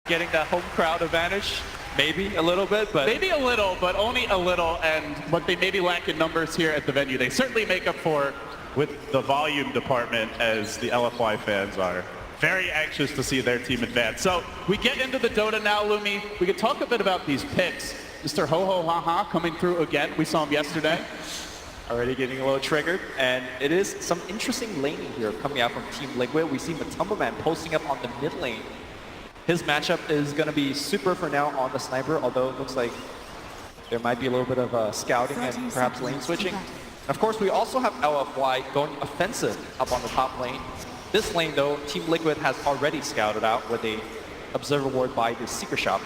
getting that home crowd advantage. Maybe a little bit, but... Maybe a little, but only a little. And what they maybe lack in numbers here at the venue, they certainly make up for with the volume department, as the LFY fans are very anxious to see their team advance. So we get into the Dota now, Lumi. We could talk a bit about these picks. Mr. Ho-Ho-Ha-Ha coming through again. We saw him yesterday. Already getting a little triggered. And it is some interesting laning here coming out from Team Liquid. We see Matumbaman posting up on the mid lane. His matchup is going to be super for now on the sniper, although it looks like there might be a little bit of scouting and perhaps lane switching. Of course, we also have LFY going offensive up on the top lane. This lane, though, Team Liquid has already scouted out with a observer ward by the Seeker Shop.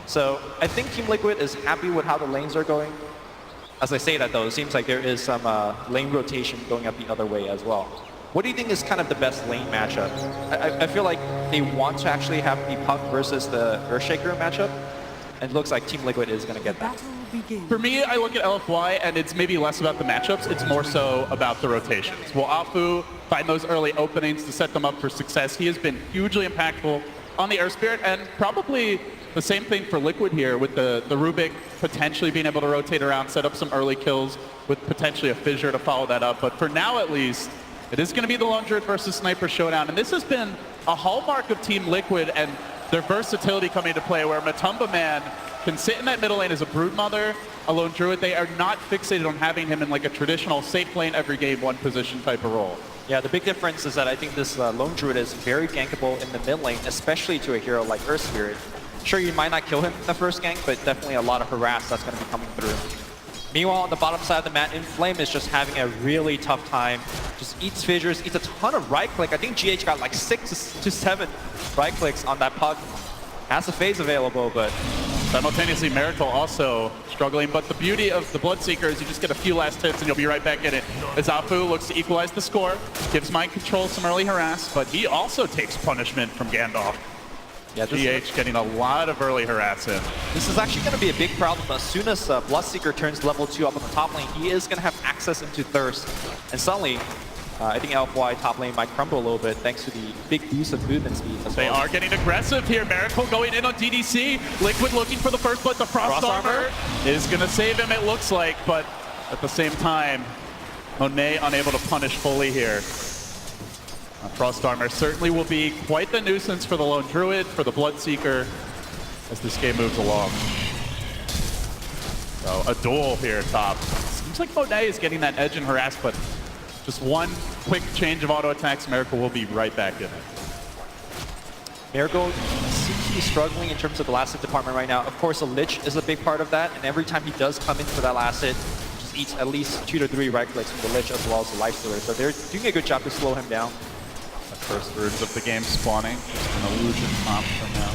So I think Team Liquid is happy with how the lanes are going. As I say that, though, it seems like there is some lane rotation going up the other way as well. What do you think is kind of the best lane matchup? I feel like they want to actually have the Puck versus the Earthshaker matchup, and it looks like Team Liquid is going to get that. For me, I look at LFY, and it's maybe less about the matchups. It's more so about the rotations. Will Afu find those early openings to set them up for success? He has been hugely impactful on the Earth Spirit, and probably the same thing for Liquid here with the Rubik potentially being able to rotate around, set up some early kills with potentially a Fissure to follow that up. But for now, at least, it is going to be the Lone Druid versus Sniper showdown, and this has been a hallmark of Team Liquid and their versatility coming into play, where Matumbaman can sit in that middle lane as a Broodmother, a Lone Druid. They are not fixated on having him in like a traditional safe lane every game, one position type of role. Yeah, the big difference is that I think this Lone Druid is very gankable in the mid lane, especially to a hero like Earth Spirit. Sure, you might not kill him in the first gank, but definitely a lot of harass that's going to be coming through. Meanwhile, on the bottom side of the map, Inflame is just having a really tough time. Just eats fissures, eats a ton of right click. I think GH got like 6 to 7 right clicks on that puck. Has a phase available, but... Simultaneously, Miracle also struggling, but the beauty of the Bloodseeker is you just get a few last hits and you'll be right back in it. As Afu looks to equalize the score, gives Mind Control some early harass, but he also takes punishment from Gandalf. Yeah, GH getting a lot of early harass in. This is actually going to be a big problem. As soon as Bloodseeker turns level 2 up on the top lane, he is going to have access into Thirst. And suddenly, I think LFY top lane might crumble a little bit thanks to the big boost of movement speed as They well. are getting aggressive here. Miracle going in on DDC. Liquid looking for the first blood. The Frost Armor is going to save him, it looks like. But at the same time, Monet unable to punish fully here. Frost Armor certainly will be quite the nuisance for the Lone Druid, for the Bloodseeker, as this game moves along. So a duel here top. Seems like Monet is getting that edge and harass, but just one quick change of auto attacks, Miracle will be right back in it. Miracle seems to be struggling in terms of the last hit department right now. Of course, a Lich is a big part of that, and every time he does come in for that last hit, just eats at least 2 to 3 right clicks from the Lich as well as the Lifestealer. So they're doing a good job to slow him down. The first words of the game spawning, an illusion pop from now.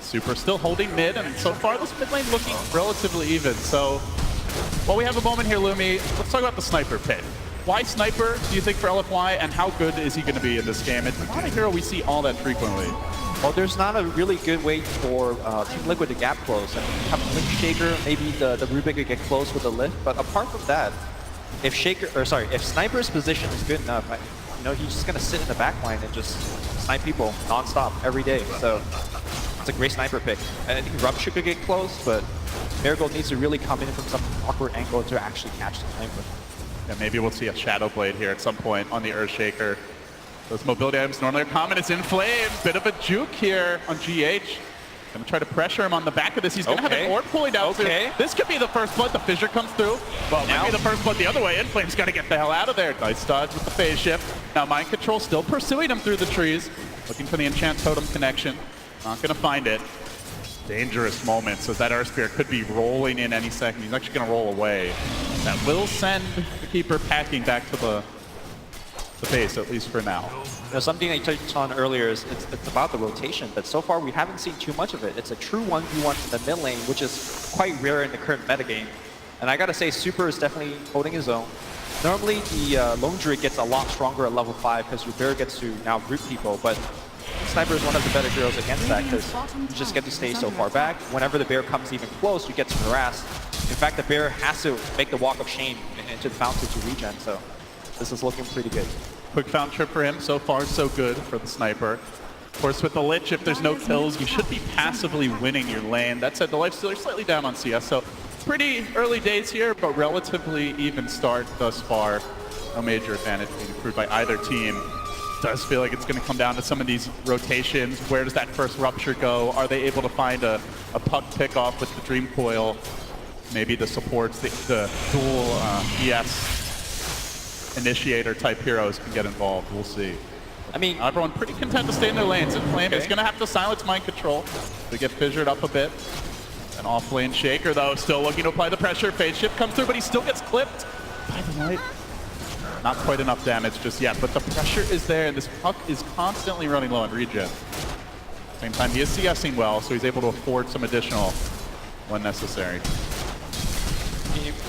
Super still holding mid, and so far this mid lane looking relatively even. So, while we have a moment here, Lumi, let's talk about the Sniper pick. Why Sniper, do you think, for LFY, and how good is he going to be in this game? It's not a hero we see all that frequently. Well, there's not a really good way for Team Liquid to gap close. I mean, you have Lifestaeler, maybe the Rubik could get close with the lift, but apart from that, if Sniper's position is good enough, he's just going to sit in the back line and just snipe people non-stop every day. So it's a great Sniper pick. And I think Rupture could get close, but Marigold needs to really come in from some awkward angle to actually catch the Sniper. Yeah, maybe we'll see a Shadow Blade here at some point on the Earthshaker. Those mobility items normally are common. It's Inflame. Bit of a juke here on GH. Gonna try to pressure him on the back of this. He's gonna have an orb pulling down. Okay. This could be the first blood. The Fissure comes through. Well, now maybe the first blood the other way. Inflame's gotta get the hell out of there. Nice dodge with the phase shift. Now Mind Control still pursuing him through the trees. Looking for the Enchant Totem connection. Not gonna find it. Dangerous moments as that Earth Spirit could be rolling in any second. He's actually gonna roll away. That will send the Keeper packing back to the base, at least for now. Something I touched on earlier is it's about the rotation, but so far we haven't seen too much of it. It's a true 1v1 in the mid lane, which is quite rare in the current metagame. And I gotta say, Super is definitely holding his own. Normally, the Lone Druid gets a lot stronger at level 5 because Rubik gets to now root people, but Sniper is one of the better heroes against that because you just get to stay so far back. Whenever the bear comes even close, you get to harass. In fact, the bear has to make the walk of shame into the fountain to regen, so this is looking pretty good. Quick fountain trip for him. So far, so good for the Sniper. Of course, with the Lich, if there's no kills, you should be passively winning your lane. That said, the Lifestealer slightly down on CS, so pretty early days here, but relatively even start thus far. No major advantage being accrued by either team. Does feel like it's going to come down to some of these rotations. Where does that first rupture go? Are they able to find a puck pickoff with the Dream Coil? Maybe the supports, the dual ES initiator type heroes can get involved. We'll see. I mean, everyone pretty content to stay in their lanes. And Flame is going to have to silence mind control to get fissured up a bit. An off-lane Shaker, though, still looking to apply the pressure. Phase shift comes through, but he still gets clipped by the Knight. Not quite enough damage just yet, but the pressure is there, and this puck is constantly running low on regen. Same time, he is CSing well, so he's able to afford some additional when necessary.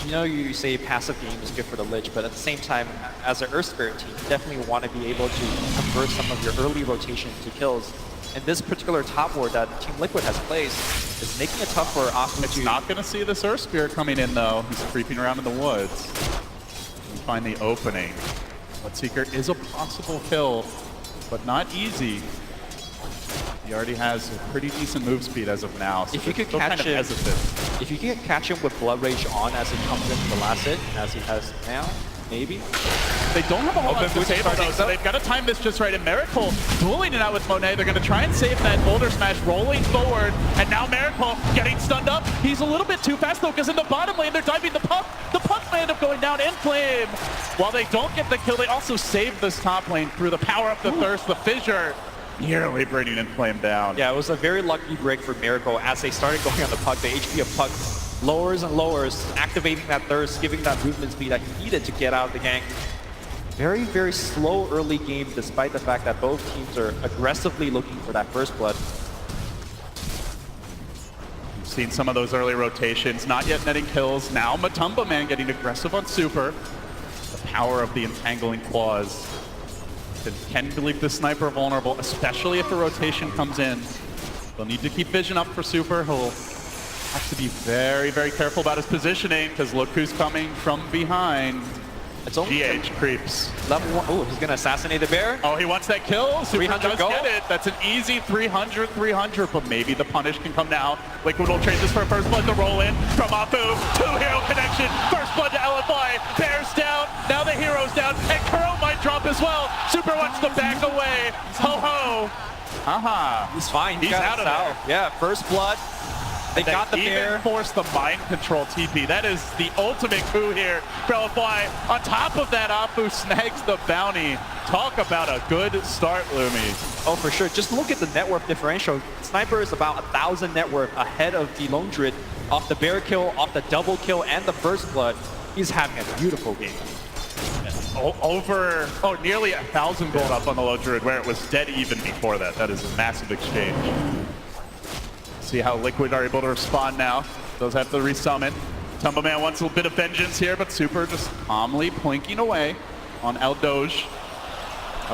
You know, you say passive game is good for the Lich, but at the same time, as an Earth Spirit team, you definitely want to be able to convert some of your early rotation to kills. And this particular top ward that Team Liquid has placed is making it tough for Afu It's to... not going to see this Earth Spirit coming in, though. He's creeping around in the woods. We find the opening. Bloodseeker is a possible kill, but not easy. He already has a pretty decent move speed as of now, so if you could catch him, if you could catch him with Blood Rage on as it comes into the last hit, as he has now, maybe. They don't have a whole lot to save though, so they've got to time this just right. And Miracle dueling it out with Monet. They're going to try and save that Boulder Smash, rolling forward, and now Miracle getting stunned up. He's a little bit too fast though, because in the bottom lane they're diving the puck. The puck may end up going down in flame. While they don't get the kill, they also save this top lane through the power up, the thirst, the fissure. Nearly bringing in Flame down. Yeah, it was a very lucky break for Miracle. As they started going on the puck, the HP of puck lowers and lowers, activating that thirst, giving that movement speed that he needed to get out of the gank. Very, very slow early game, despite the fact that both teams are aggressively looking for that first blood. We've seen some of those early rotations, not yet netting kills. Now Matumba Man getting aggressive on Super. The power of the entangling claws. Can leave the sniper vulnerable, especially if a rotation comes in. They'll need to keep vision up for Super. He'll have to be very, very careful about his positioning, because look who's coming from behind. It's only GH creeps. Level 1. Oh, he's going to assassinate the bear. Oh, he wants that kill. Super 300 does gold. get it. That's an easy 300, but maybe the punish can come now. Liquid will trade this for first blood to roll in from Afu. Two-hero connection. First blood to LFI. Bear's down. Now the hero's down. And Kuro might drop as well. Super wants to back away. Ho-ho. Aha. He's fine. He's out of there. Yeah, first blood. They got the bear. Even forced the mind control TP. That is the ultimate coup here for LFY. On top of that, Afu snags the bounty. Talk about a good start, Lumi. Oh, for sure. Just look at the net worth differential. Sniper is about 1,000 net worth ahead of the Lone Druid off the bear kill, off the double kill, and the first blood. He's having a beautiful game. Nearly 1,000 gold up on the Lone Druid, where it was dead even before that. That is a massive exchange. See how Liquid are able to respond now. Those have to resummon. Tumble Man wants a little bit of vengeance here, but Super just calmly plinking away on Eldoge.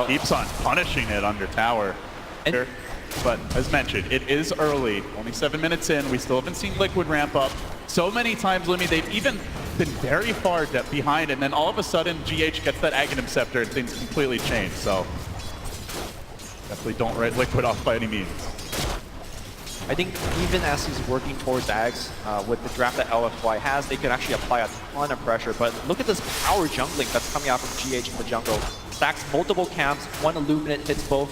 Keeps on punishing it under tower. But as mentioned, it is early. Only 7 minutes in. We still haven't seen Liquid ramp up. So many times, Limmy, they've even been very far behind, and then all of a sudden, GH gets that Aghanim Scepter and things completely change. So definitely don't write Liquid off by any means. I think even as he's working towards Ags, with the draft that LFY has, they can actually apply a ton of pressure. But look at this power jungling that's coming out from GH in the jungle. Stacks multiple camps, one Illuminate hits both.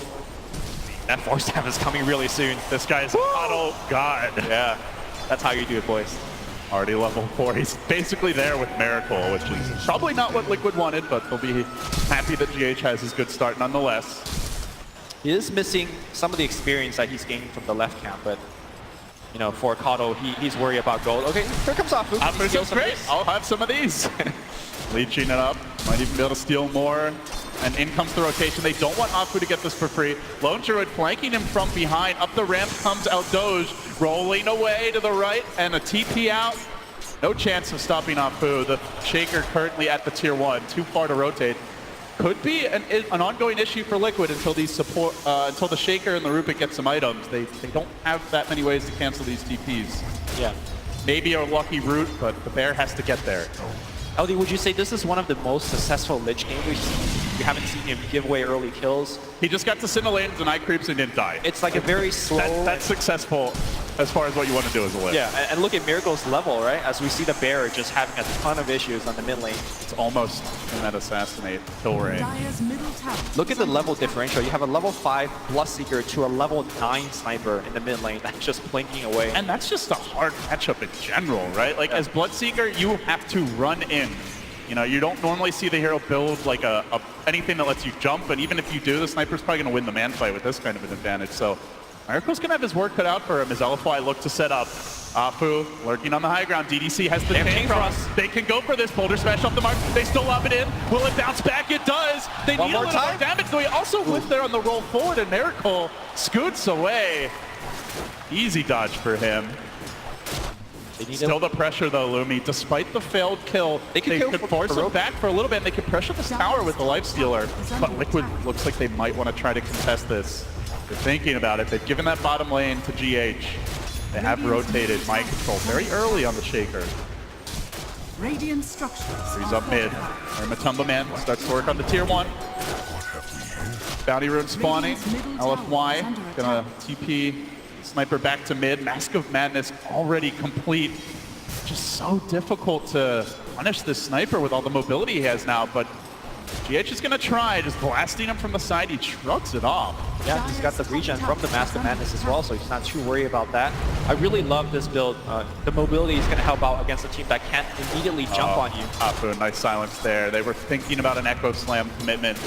That force stab is coming really soon. This guy is a auto god. Yeah, that's how you do it, boys. Already level 4. He's basically there with Miracle, which is probably not what Liquid wanted, but they'll be happy that GH has his good start nonetheless. He is missing some of the experience that he's gaining from the left camp, but you know, for Kato, he's worried about gold. Okay, here comes Afu. Afu's great. I'll have some of these. Leeching it up. Might even be able to steal more. And in comes the rotation. They don't want Afu to get this for free. Lone Druid flanking him from behind. Up the ramp comes Eldoge, rolling away to the right, and a TP out. No chance of stopping Afu. The Shaker currently at the tier 1, too far to rotate. Could be an ongoing issue for Liquid until these until the Shaker and the Rupik get some items. They don't have that many ways to cancel these TPs. Yeah. Maybe a lucky route, but the bear has to get there. LD, would you say this is one of the most successful Lich games we've seen? We haven't seen him give away early kills. He just got to sit in the lane, deny creeps, and didn't die. It's like a very slow... That's successful as far as what you want to do as a lane. Yeah, and look at Miracle's level, right? As we see the Bear just having a ton of issues on the mid lane. It's almost in that assassinate kill range. Look at the level differential. You have a level 5 Bloodseeker to a level 9 Sniper in the mid lane that's just blinking away. And that's just a hard matchup in general, right? Like, as Bloodseeker, you have to run in. You know, you don't normally see the hero build like anything that lets you jump, and even if you do, the Sniper's probably going to win the man fight with this kind of an advantage. So Miracle's going to have his work cut out for him as LFY look to set up. Afu lurking on the high ground. DDC has the chain cross. They can go for this. Boulder smash off the mark. They still lob it in. Will it bounce back? It does. They need a little more damage, though. He also whipped there on the roll forward, and Miracle scoots away. Easy dodge for him. Still the pressure, though, Lumi. Despite the failed kill, they could force him back for a little bit, and they could pressure this tower with the Lifestealer. But Liquid looks like they might want to try to contest this. They're thinking about it. They've given that bottom lane to GH. They have rotated mind control very early on the Shaker. Radiant structures. He's up mid. Or Matumba Man starts to work on the tier 1. Bounty rune spawning. LFY gonna TP Sniper back to mid. Mask of Madness already complete. Just so difficult to punish this Sniper with all the mobility he has now, but GH is gonna try, just blasting him from the side. He shrugs it off. Yeah, he's got the regen from the Mask of Madness as well, so he's not too worried about that. I really love this build. The mobility is going to help out against a team that can't immediately jump on you. Afu, nice silence there. They were thinking about an Echo Slam commitment.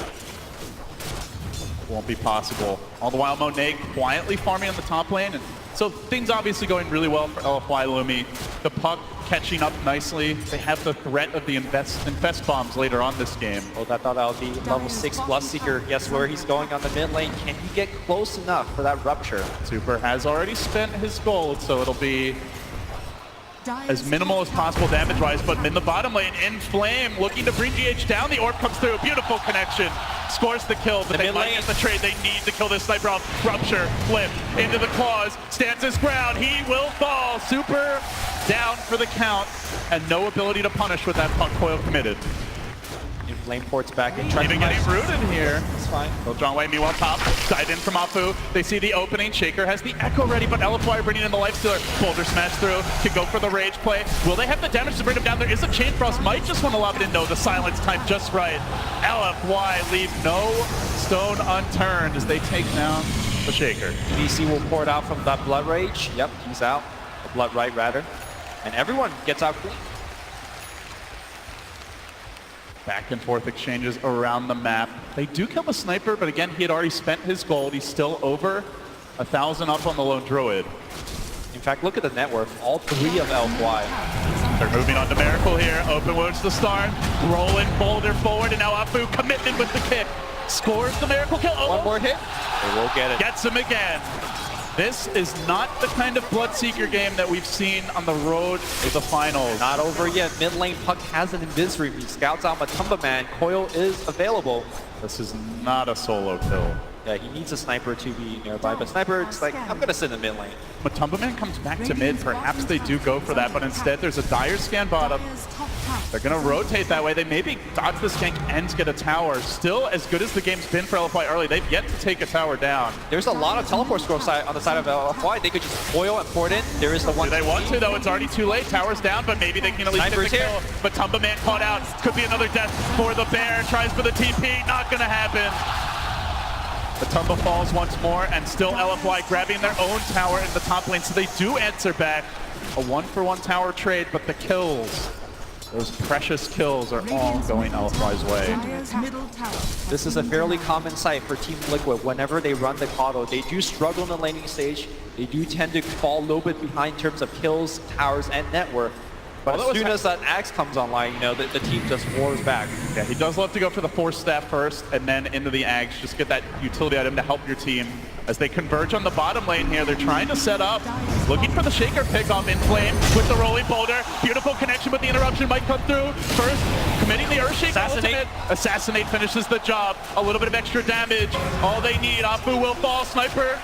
Won't be possible. All the while, Monet quietly farming on the top lane. And so things obviously going really well for LFY Lumi. The puck catching up nicely. They have the threat of the infest bombs later on this game. Oh, I thought that would be level 6 Bloodseeker. Guess where he's going on the mid lane. Can he get close enough for that rupture? Super has already spent his gold, so it'll be as minimal as possible damage-wise, but in the bottom lane, in flame, looking to bring GH down. The orb comes through. Beautiful connection. Scores the kill, but they might get the trade. They need to kill this Sniper off. Rupture, flip, into the claws, stands his ground. He will fall. Super down for the count, and no ability to punish with that puck coil committed. In flame ports back in. Even getting rooted here. It's fine. Well, John Wayne, meanwhile, top. Dive in from Afu. They see the opening. Shaker has the Echo ready, but LFY bringing in the Lifestealer. Boulder smash through. Can go for the rage play. Will they have the damage to bring him down? There is a Chain Frost. Might just want to lob it in. No, the silence time just right. LFY leave no stone unturned as they take down the Shaker. DC will pour it out from that Blood Rage. Yep, he's out. Blood Right, rather. And everyone gets out clean. Back and forth exchanges around the map. They do kill the Sniper, but again, he had already spent his gold. He's still over 1,000 up on the lone Druid. In fact, look at the net worth. All 3 of LFY. They're moving on to Miracle here. Open wounds to start. Rolling Boulder forward, and now Afu commitment with the kick. Scores the Miracle kill. Oh, one more hit. They will get it. Gets him again. This is not the kind of Bloodseeker game that we've seen on the road to the finals. Not over yet. Mid lane Puck has an Invis Room. He scouts out Matumba Man. Coil is available. This is not a solo kill. Yeah, he needs a Sniper to be nearby, but Sniper, it's like, I'm going to sit in the mid lane. Matumba Man comes back to mid. Perhaps they do go for that, but instead there's a dire scan bottom. They're going to rotate that way. They maybe dodge the skank and get a tower. Still, as good as the game's been for LFY early, they've yet to take a tower down. There's a lot of teleport scrolls on the side of LFY. They could just foil and pour it in. There is the one. Do they want to, though? It's already too late. Tower's down, but maybe they can at least get the kill. Matumba Man caught out. Could be another death for the Bear. Tries for the TP. Not going to happen. Matumba falls once more, and still LFY grabbing their own tower in the top lane, so they do answer back. A 1-for-1 tower trade, but the kills, those precious kills, are all going LFY's way. This is a fairly common sight for Team Liquid. Whenever they run the Kato, they do struggle in the laning stage. They do tend to fall a little bit behind in terms of kills, towers, and net worth. But as soon as that Axe comes online, you know, the team just roars back. Yeah, he does love to go for the Force Staff first, and then into the Axe. Just get that utility item to help your team. As they converge on the bottom lane here, they're trying to set up. Looking for the Shaker pickoff in flame with the rolling boulder. Beautiful connection, but the interruption might come through. First, committing the Earthshake ultimate. Assassinate finishes the job. A little bit of extra damage. All they need. Afu will fall. Sniper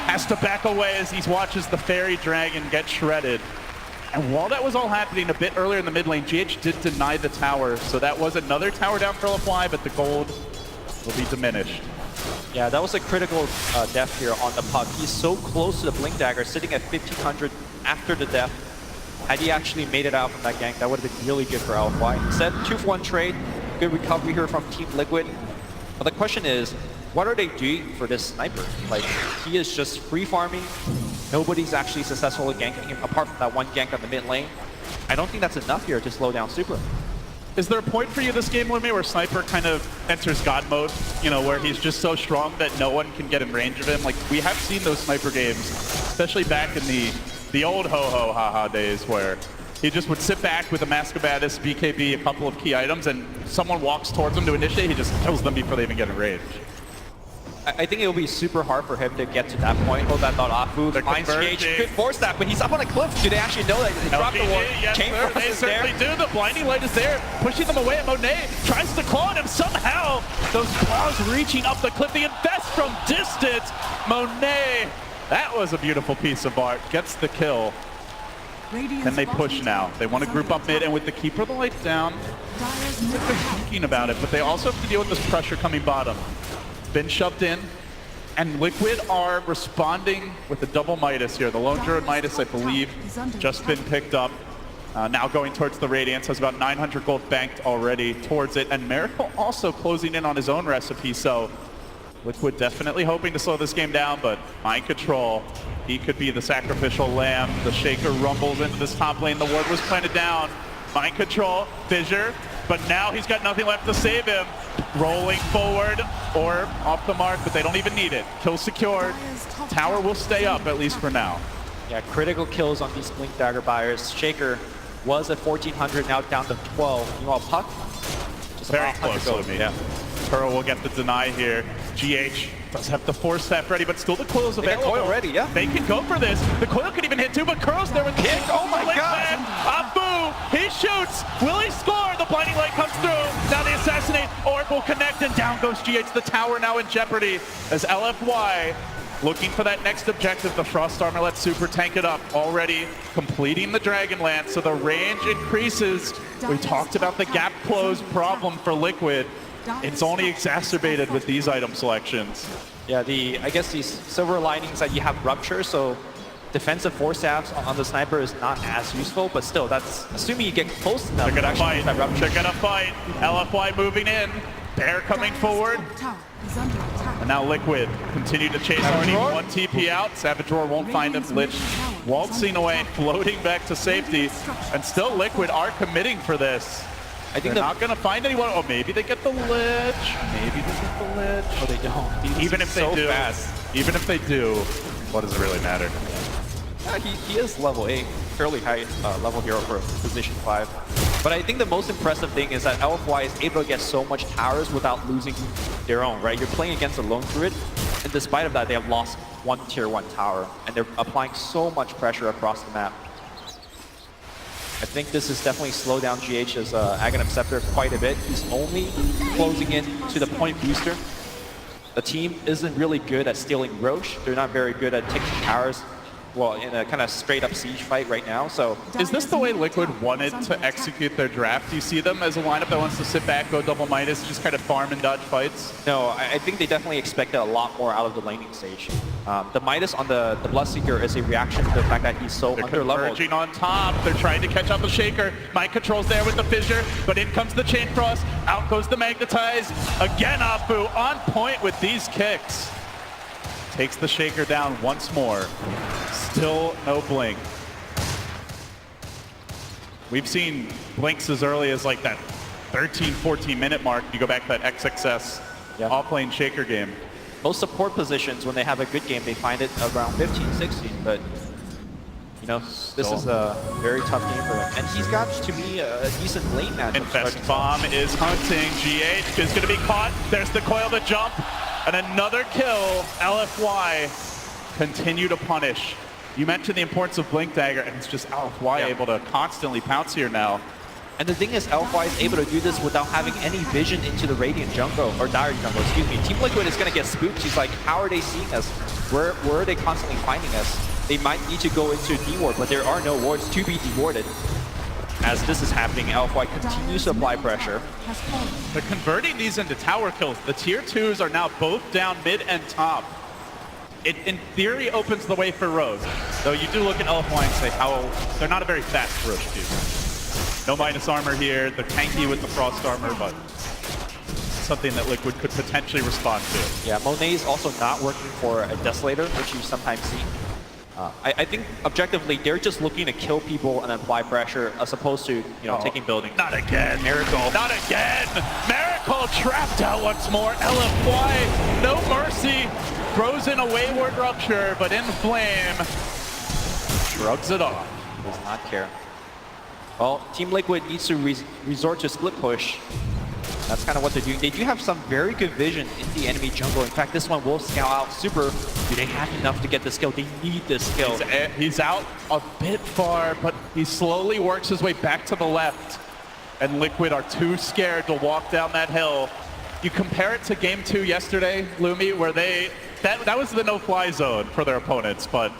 has to back away as he watches the Fairy Dragon get shredded. And while that was all happening a bit earlier in the mid lane, GH did deny the tower. So that was another tower down for LFY, but the gold will be diminished. Yeah, that was a critical death here on the puck. He's so close to the Blink Dagger, sitting at 1500 after the death. Had he actually made it out from that gank, that would have been really good for LFY. Instead, 2-for-1 trade, good recovery here from Team Liquid. But the question is, what are they doing for this sniper? Like, he is just free farming. Nobody's actually successful at ganking him, apart from that one gank on the mid lane. I don't think that's enough here to slow down Super. Is there a point for you this game, Lumy, where Sniper kind of enters God mode? You know, where he's just so strong that no one can get in range of him? Like, we have seen those Sniper games, especially back in the old ho-ho ha-ha days where he just would sit back with a Mask of Abyss, BKB, a couple of key items, and someone walks towards him to initiate, he just kills them before they even get in range. I think it will be super hard for him to get to that point. Oh, that thought Afu, the Mind Stage, could force that, but he's up on a cliff. Do they actually know that they dropped the one? Yes, sir, they certainly do. The blinding light is there, pushing them away. Monet tries to claw at him somehow. Those claws reaching up the cliff. The invest from distance. Monet, that was a beautiful piece of art. Gets the kill. Then they push now. They want to group up mid, and with the Keeper of the Lights down, they're thinking about it, but they also have to deal with this pressure coming bottom. Been shoved in, and Liquid are responding with a double Midas here. The Lone Druid Midas, I believe, just been picked up. Now going towards the Radiance, has about 900 gold banked already towards it, and Miracle also closing in on his own recipe, so Liquid definitely hoping to slow this game down, but Mind Control, he could be the sacrificial lamb. The Shaker rumbles into this top lane. The ward was planted down. Mind Control, Fissure, but now he's got nothing left to save him. Rolling forward or off the mark, but they don't even need it. Kill secured. Tower will stay up, at least for now. Yeah, critical kills on these Blink Dagger buyers. Shaker was at 1400, now down to 12. Meanwhile, Puck, just very close to me. Yeah. Pearl will get the deny here. GH does have the Force Staff ready, but still the coil's available. Coil ready, yeah. They can go for this. The coil could even hit too, but Curl's there with the kick. Oh my god! Abu, he shoots. Will he score? The blinding light comes through. Now the assassinate. Orb will connect, and down goes GH. The tower now in jeopardy as LFY looking for that next objective. The Frost Armor lets Super tank it up, already completing the Dragon Lance, so the range increases. We talked about the gap close problem for Liquid. It's only exacerbated with these item selections. Yeah, I guess these silver linings that you have Rupture, so defensive Force Staffs on the Sniper is not as useful, but still, that's assuming you get close enough. They're gonna fight. They're gonna fight. LFY moving in. Bear coming forward. And now Liquid continue to chase already. One TP out. Savage Roar won't find him. Lich waltzing away, floating back to safety. And still Liquid are committing for this. I think they're not going to find anyone. Oh, maybe they get the Lich. Maybe they get the Lich. Oh, they don't. Even if they do, even if they do, what does it really matter? Yeah, he is level 8, fairly high level hero for position 5. But I think the most impressive thing is that LFY is able to get so much towers without losing their own, right? You're playing against a Lone Druid, and despite of that, they have lost one tier 1 tower, and they're applying so much pressure across the map. I think this is definitely slowed down GH's Aghanim Scepter quite a bit. He's only closing in to the point booster. The team isn't really good at stealing Roche. They're not very good at taking towers, well, in a kind of straight up siege fight right now, so. Is this the way Liquid wanted to execute their draft? Do you see them as a lineup that wants to sit back, go double Midas, just kind of farm and dodge fights? No, I think they definitely expected a lot more out of the laning stage. The Midas on the Bloodseeker is a reaction to the fact that he's so under-leveled. Converging on top. They're trying to catch up the Shaker. Mind Control's there with the Fissure, but in comes the Chain Frost. Out goes the Magnetize. Again, Apu on point with these kicks. Takes the Shaker down once more. Still no blink. We've seen blinks as early as like that 13, 14 minute mark. You go back to that XXS off-lane Shaker game. Most support positions, when they have a good game, they find it around 15, 16, but you know, this is a very tough game for him. And he's got, to me, a decent lane matchup. Infest Bomb is hunting. GH is going to be caught. There's the coil to jump. And another kill. LFY continue to punish. You mentioned the importance of Blink Dagger, and it's just LFY able to constantly pounce here now. And the thing is, LFY is able to do this without having any vision into the Radiant jungle, or Dire jungle, excuse me. Team Liquid is going to get spooked. She's like, how are they seeing us? Where are they constantly finding us? They might need to go into D-ward, but there are no wards to be de-warded. As this is happening, LFY continues to apply pressure. Has fallen. They're converting these into tower kills. The tier 2s are now both down mid and top. It, in theory, opens the way for Rose. Though you do look at LFY and say, how they're not a very fast Roche team. No minus armor here. They're tanky with the frost armor, but something that Liquid could potentially respond to. Yeah, Monet is also not working for a Desolator, which you sometimes see. I think objectively, they're just looking to kill people and apply pressure as opposed to, taking buildings. Not again. Miracle. Not again. Miracle trapped out once more. LFY, no mercy. Throws in a wayward rupture, but in flame, shrugs it off. Does not care. Well, Team Liquid needs to resort to split push. That's kind of what they're doing. They do have some very good vision in the enemy jungle. In fact, this one will scout out super. Do they have enough to get the skill? They need this skill. He's out a bit far, but he slowly works his way back to the left. And Liquid are too scared to walk down that hill. You compare it to game 2 yesterday, Lumi, where that was the no-fly zone for their opponents, but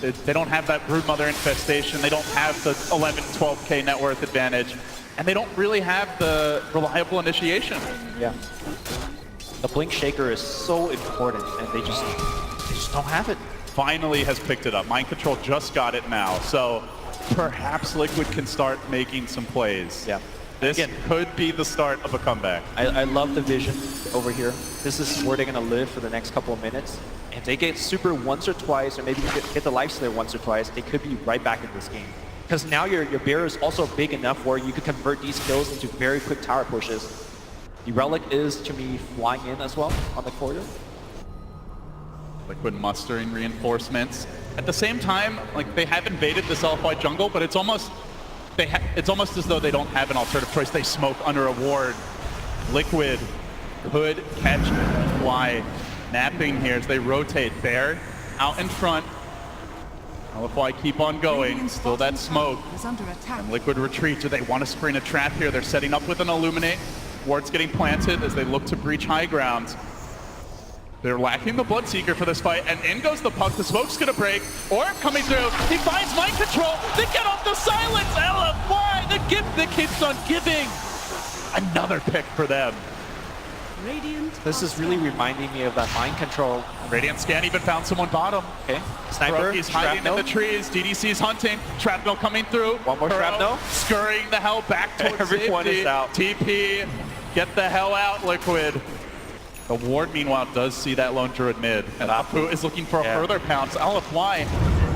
they don't have that broodmother infestation. They don't have the 11, 12K net worth advantage. And they don't really have the reliable initiation. Yeah. The Blink Shaker is so important, and they just don't have it. Finally has picked it up. Mind Control just got it now, so perhaps Liquid can start making some plays. Yeah. This could be the start of a comeback. I love the vision over here. This is where they're going to live for the next couple of minutes. If they get super once or twice, or maybe get the Lifestaeler once or twice, they could be right back in this game. Because now your barrier is also big enough where you could convert these kills into very quick tower pushes. The Relic is, to me, flying in as well on the corridor. Liquid mustering reinforcements. At the same time, like, they have invaded this LFY jungle, but it's almost as though they don't have an alternative choice. They smoke under a ward. Liquid could catch LFY napping here as they rotate. Bear out in front. LFY keep on going. Still that smoke. Is under attack. And Liquid retreat. Do they want to spring a trap here? They're setting up with an Illuminate. Ward's getting planted as they look to breach high ground. They're lacking the Bloodseeker for this fight, and in goes the puck. The smoke's gonna break. Orb coming through. He finds Mind Control. They get off the silence. LFY, the gift that keeps on giving. Another pick for them. Radiant. This is really reminding me of that Mind Control. Radiant Scan even found someone bottom. Okay, Sniper, He's hiding Shrapnel. in the trees. DDC's hunting. Shrapnel coming through. One more Shrapnel. Scurrying the hell back towards Everyone safety. is out. TP, get the hell out, Liquid. The ward, meanwhile, does see that lone druid mid. And Apu is looking for a further pounce. LFY,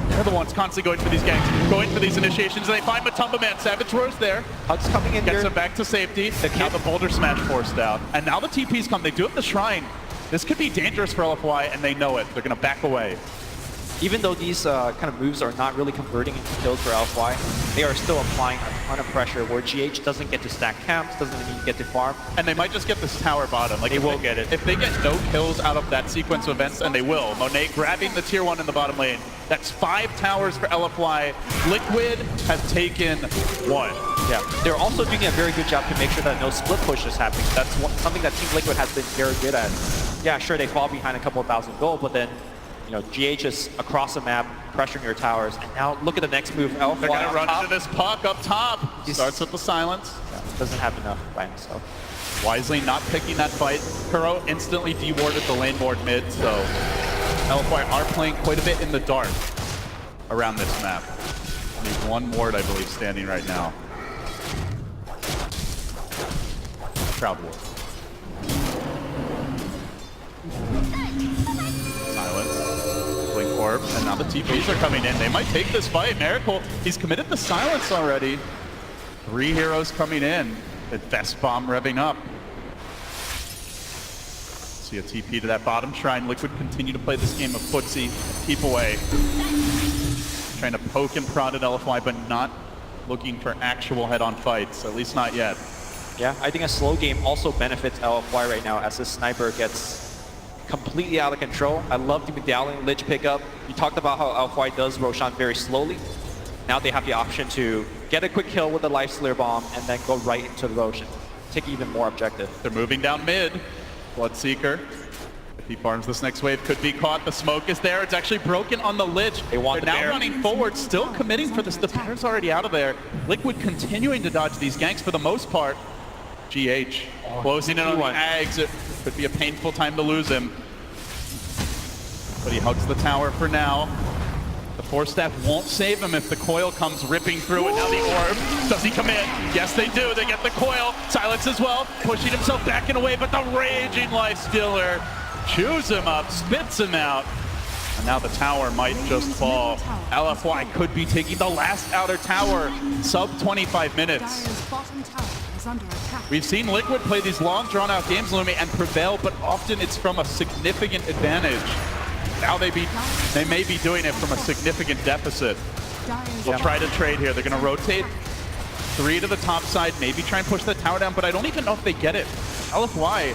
they're the ones constantly going for these ganks, going for these initiations, and they find Matumba Man. Savage Roar's there. Hugs coming in Gets here. him back to safety. Now the Boulder Smash forced out. And now the TPs come. They do have the Shrine. This could be dangerous for LFY, and they know it. They're going to back away. Even though these kind of moves are not really converting into kills for LFY, they are still applying a ton of pressure where GH doesn't get to stack camps, doesn't even get to farm. And they might just get this tower bottom. Like, They will get it. If they get no kills out of that sequence of events, and they will. Monet grabbing the tier 1 in the bottom lane. That's 5 towers for LFY. Liquid has taken 1. Yeah, they're also doing a very good job to make sure that no split push is happening. That's something that Team Liquid has been very good at. Yeah, sure, they fall behind a couple of thousand gold, but then GH is across the map, pressuring your towers. And now look at the next move. LFY They're going to run top. into this puck up top. Starts with the silence. Yeah, doesn't have enough by himself. Wisely not picking that fight. Kuro instantly dewarded the lane board mid, so LFY are playing quite a bit in the dark around this map. Need one ward, I believe, standing right now. Crowd ward. Silence. Blink Orb, and now the TPs are coming in. They might take this fight. Miracle, he's committed the silence already. 3 heroes coming in. The Vest Bomb revving up. See a TP to that bottom shrine. Liquid continue to play this game of footsie. Keep away. Trying to poke and prod at LFY, but not looking for actual head-on fights, at least not yet. Yeah, I think a slow game also benefits LFY right now as this sniper gets completely out of control. I love the Medallion Lich pickup. You talked about how LFY does Roshan very slowly. Now they have the option to get a quick kill with the Lifestealer bomb and then go right into the Roshan. Take even more objective. They're moving down mid. Bloodseeker He farms this next wave, could be caught. The smoke is there. It's actually broken on the Lich. They want the They're now bear. running forward, still committing for this. The bear's already out of there. Liquid continuing to dodge these ganks for the most part. GH closing in on the Ags. It could be a painful time to lose him. But he hugs the tower for now. The Force Staff won't save him if the coil comes ripping through it. Now the orb. Does he commit? Yes, they do. They get the coil. Silence as well. Pushing himself back and away, but the raging Lifestealer chews him up, spits him out. And now the tower might just fall. LFY could be taking the last outer tower. Sub 25 minutes. Dire's bottom tower is under attack. We've seen Liquid play these long, drawn-out games, Lumi, and prevail, but often it's from a significant advantage. Now they may be doing it from a significant deficit. Dire's They'll try to trade here. They're going to rotate 3 to the top side, maybe try and push the tower down, but I don't even know if they get it. LFY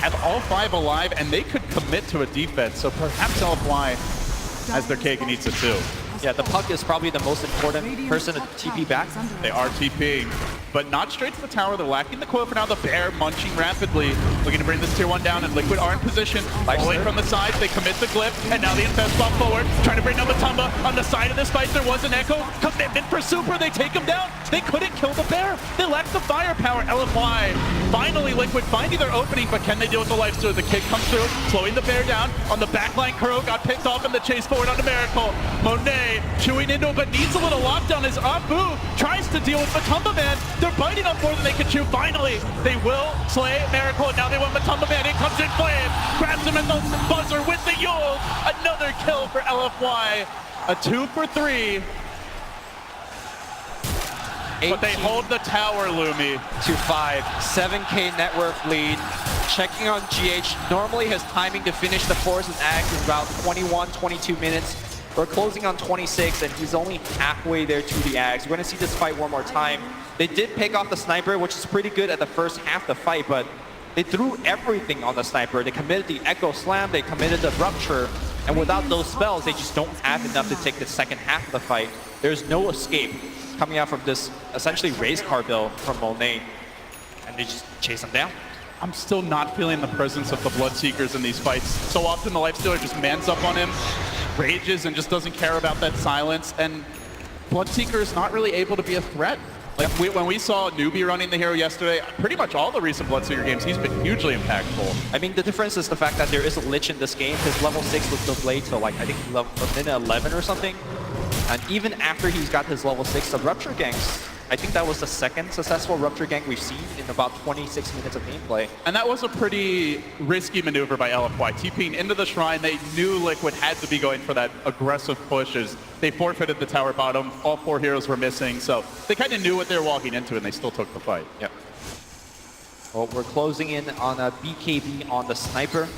have all 5 alive, and they could commit to a defense, so perhaps LFY has their cake and eats it too. Yeah, the puck is probably the most important person to TP back. They are TPing, but not straight to the tower. They're lacking the coil for now. The bear munching rapidly, looking to bring this tier 1 down, and Liquid are in position. Falling from the side, they commit the glyph, and now the infest bomb forward, trying to bring down the Tumba. On the side of this fight, there was an echo. Commitment for Super, they take him down. They couldn't kill the bear. They lacked the firepower. LFY, finally Liquid finding their opening, but can they deal with the Lifestealer? The kick comes through, slowing the bear down. On the backline, Kuro got picked off in the chase forward on the Miracle. Monet chewing into it, but needs a little lockdown as Apu tries to deal with Matumba Man. They're biting up more than they can chew. Finally, they will slay Miracle, and now they want Matumba Man. In comes In Flame, grabs him at the buzzer with the Yule. Another kill for LFY. A 2 for 3. But they hold the tower, Lumi. To 5, 7K net worth lead. Checking on GH. Normally his timing to finish the Force and Ags is about 21, 22 minutes. We're closing on 26, and he's only halfway there to the Ags. We're going to see this fight one more time. They did pick off the sniper, which is pretty good at the first half of the fight, but they threw everything on the sniper. They committed the Echo Slam, they committed the Rupture, and without those spells, they just don't have enough to take the second half of the fight. There's no escape coming out from this essentially race car build from Monet, and they just chase him down. I'm still not feeling the presence of the Bloodseekers in these fights. So often the Lifestealer just mans up on him, rages, and just doesn't care about that silence. And Bloodseeker is not really able to be a threat. Like when we saw Newbie running the hero yesterday, pretty much all the recent Bloodseeker games, he's been hugely impactful. I mean, the difference is the fact that there is a Lich in this game. His level 6 was delayed till like, I think minute 11 or something. And even after he's got his level 6 of Rupture ganks, I think that was the second successful Rupture gank we've seen in about 26 minutes of gameplay. And that was a pretty risky maneuver by LFY. TPing into the Shrine, they knew Liquid had to be going for that aggressive push as they forfeited the tower bottom. All 4 heroes were missing, so they kind of knew what they were walking into, and they still took the fight. Yep. Well, we're closing in on a BKB on the sniper.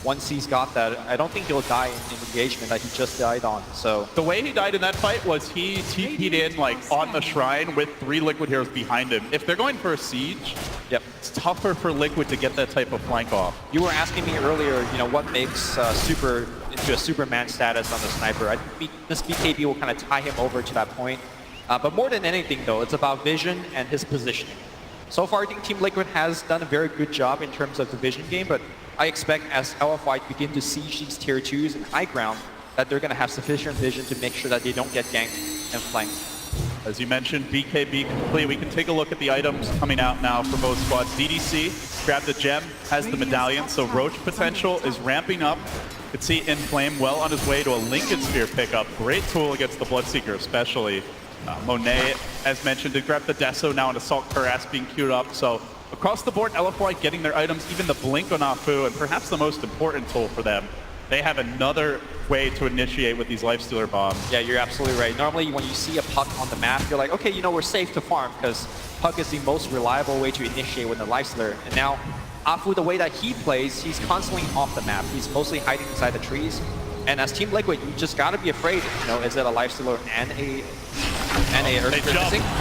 Once he's got that, I don't think he'll die in engagement that he just died on. So the way he died in that fight was he TP'd in like on the Shrine with 3 Liquid heroes behind him. If they're going for a siege, it's tougher for Liquid to get that type of flank off. You were asking me earlier, you know, what makes Super into a Superman status on the sniper. I think this BKB will kind of tie him over to that point. But more than anything, though, it's about vision and his positioning. So far, I think Team Liquid has done a very good job in terms of the vision game, but I expect as LFY begin to siege these tier 2s and high ground, that they're going to have sufficient vision to make sure that they don't get ganked and flanked. As you mentioned, BKB complete. We can take a look at the items coming out now for both squads. DDC grabbed the gem, has the medallion, so Roach potential is ramping up. You can see In Flame well on his way to a Lincoln Sphere pickup. Great tool against the Bloodseeker especially. Monet, as mentioned, did grab the Deso, now an Assault Cuirass being queued up. So across the board, LFY getting their items, even the Blink on Afu, and perhaps the most important tool for them. They have another way to initiate with these Lifestealer bombs. Yeah, you're absolutely right. Normally, when you see a puck on the map, you're like, okay, you know, we're safe to farm because puck is the most reliable way to initiate with the Lifestealer. And now, Afu, the way that he plays, he's constantly off the map. He's mostly hiding inside the trees. And as Team Liquid, you just gotta be afraid. You know, is it a Lifestealer and a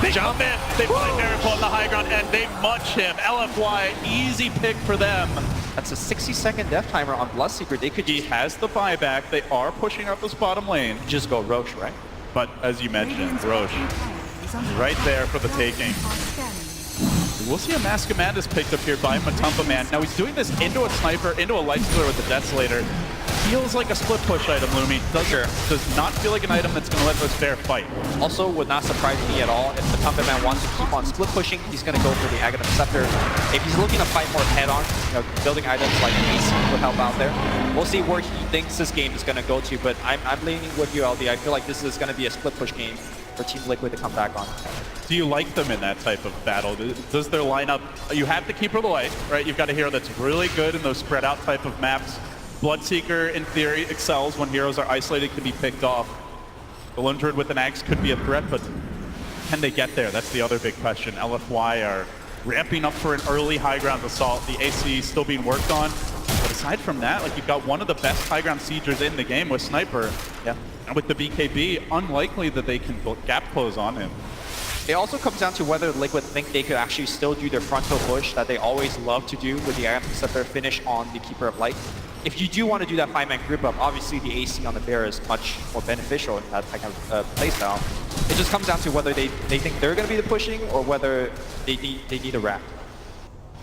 They jump in. They find Miracle on the high ground, and they munch him. LFY, easy pick for them. That's a 60-second death timer on Bloodseeker. They could He has the buyback. They are pushing up this bottom lane. just go Roach, right? But as you mentioned, Roche, right there for the taking. We'll see a Mask of Madness picked up here by Matumba Man. Now he's doing this into a Sniper, into a Lifestealer with the Desolator. Feels like a split push item, Lumi. Does not feel like an item that's going to let this bear fight. Also, would not surprise me at all if the Matumba Man wants to keep on split pushing. He's going to go for the Aghanim Scepter. If he's looking to fight more head-on, building items like AC would help out there. We'll see where he thinks this game is going to go to, but I'm leaning with you, LD. I feel like this is going to be a split push game for Team Liquid to come back on. Do you like them in that type of battle? Does their lineup... You have the Keeper of the Light, right? You've got a hero that's really good in those spread-out type of maps. Bloodseeker, in theory, excels when heroes are isolated, can be picked off. The Lone Druid with an axe could be a threat, but can they get there? That's the other big question. LFY are ramping up for an early high ground assault. The AC still being worked on. But aside from that, like, you've got one of the best high ground siegers in the game with Sniper. Yeah. And with the BKB, unlikely that they can gap close on him. It also comes down to whether Liquid think they could actually still do their frontal push that they always love to do with the Aghanim Scepter finish on the Keeper of Light. If you do want to do that 5-man group up, obviously the AC on the bear is much more beneficial in that type of playstyle. It just comes down to whether they think they're going to be the pushing or whether they need a rat.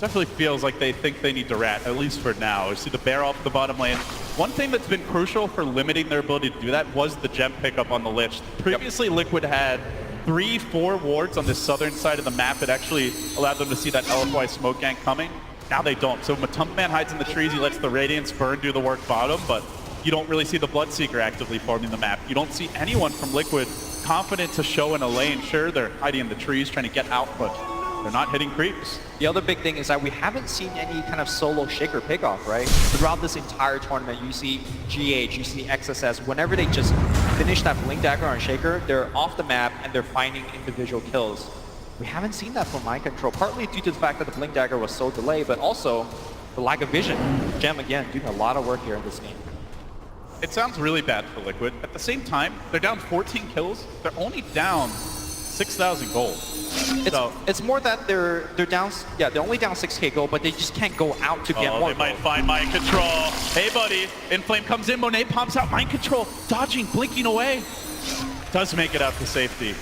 Definitely feels like they think they need to rat, at least for now. You see the bear off the bottom lane. One thing that's been crucial for limiting their ability to do that was the gem pickup on the Lich. Previously, Liquid had 3-4 wards on the southern side of the map that actually allowed them to see that LFY smoke gank coming. Now they don't. So Matumba Man hides in the trees, he lets the Radiance Burn do the work bottom, but you don't really see the Bloodseeker actively farming the map. You don't see anyone from Liquid confident to show in a lane. Sure, they're hiding in the trees trying to get out, but they're not hitting creeps. The other big thing is that we haven't seen any kind of solo Shaker pickoff, right? Throughout this entire tournament, you see GH, you see XSS, whenever they just finish that Blink Dagger on Shaker, they're off the map and they're finding individual kills. We haven't seen that from Mind Control, partly due to the fact that the Blink Dagger was so delayed, but also the lack of vision. Gem, again, doing a lot of work here in this game. It sounds really bad for Liquid. At the same time, they're down 14 kills. They're only down 6,000 gold. It's more that they're down, yeah, they're only down 6k gold, but they just can't go out to get more they might find Mind Control. Hey, buddy. Inflame comes in. Monet pops out. Mind Control. Dodging, blinking away. Does make it out to safety.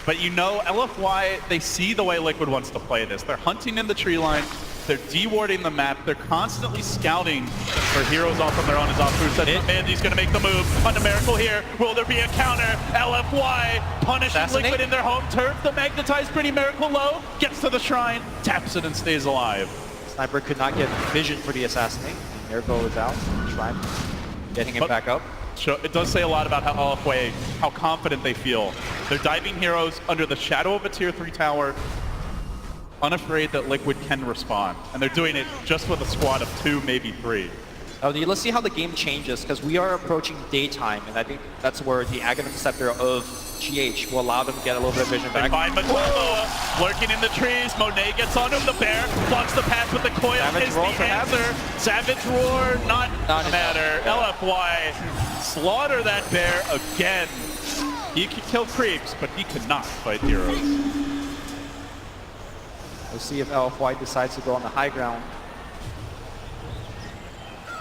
But you know, LFY, they see the way Liquid wants to play this. They're hunting in the tree line. They're dewarding the map. They're constantly scouting for heroes off on their own. As Afu said, Andy's going to make the move. On a Miracle here. Will there be a counter? LFY punishing Liquid in their home turf. The magnetized pretty Miracle low. Gets to the shrine. Taps it and stays alive. Sniper could not get vision for the assassinate. Miracle is out. Shrine getting him back up. It does say a lot about how LFY, how confident they feel. They're diving heroes under the shadow of a tier 3 tower, unafraid that Liquid can respond. And they're doing it just with a squad of 2, maybe 3. Let's see how the game changes, because we are approaching daytime, and I think that's where the Aghanim Scepter of GH will allow them to get a little bit of vision back. They find Matumba lurking in the trees. Monet gets onto him. The bear blocks the path with the coil. Savage Roar the answer. Savage Roar, not a matter. LFY slaughter that bear again. He can kill creeps, but he cannot fight heroes. We'll see if LFY decides to go on the high ground.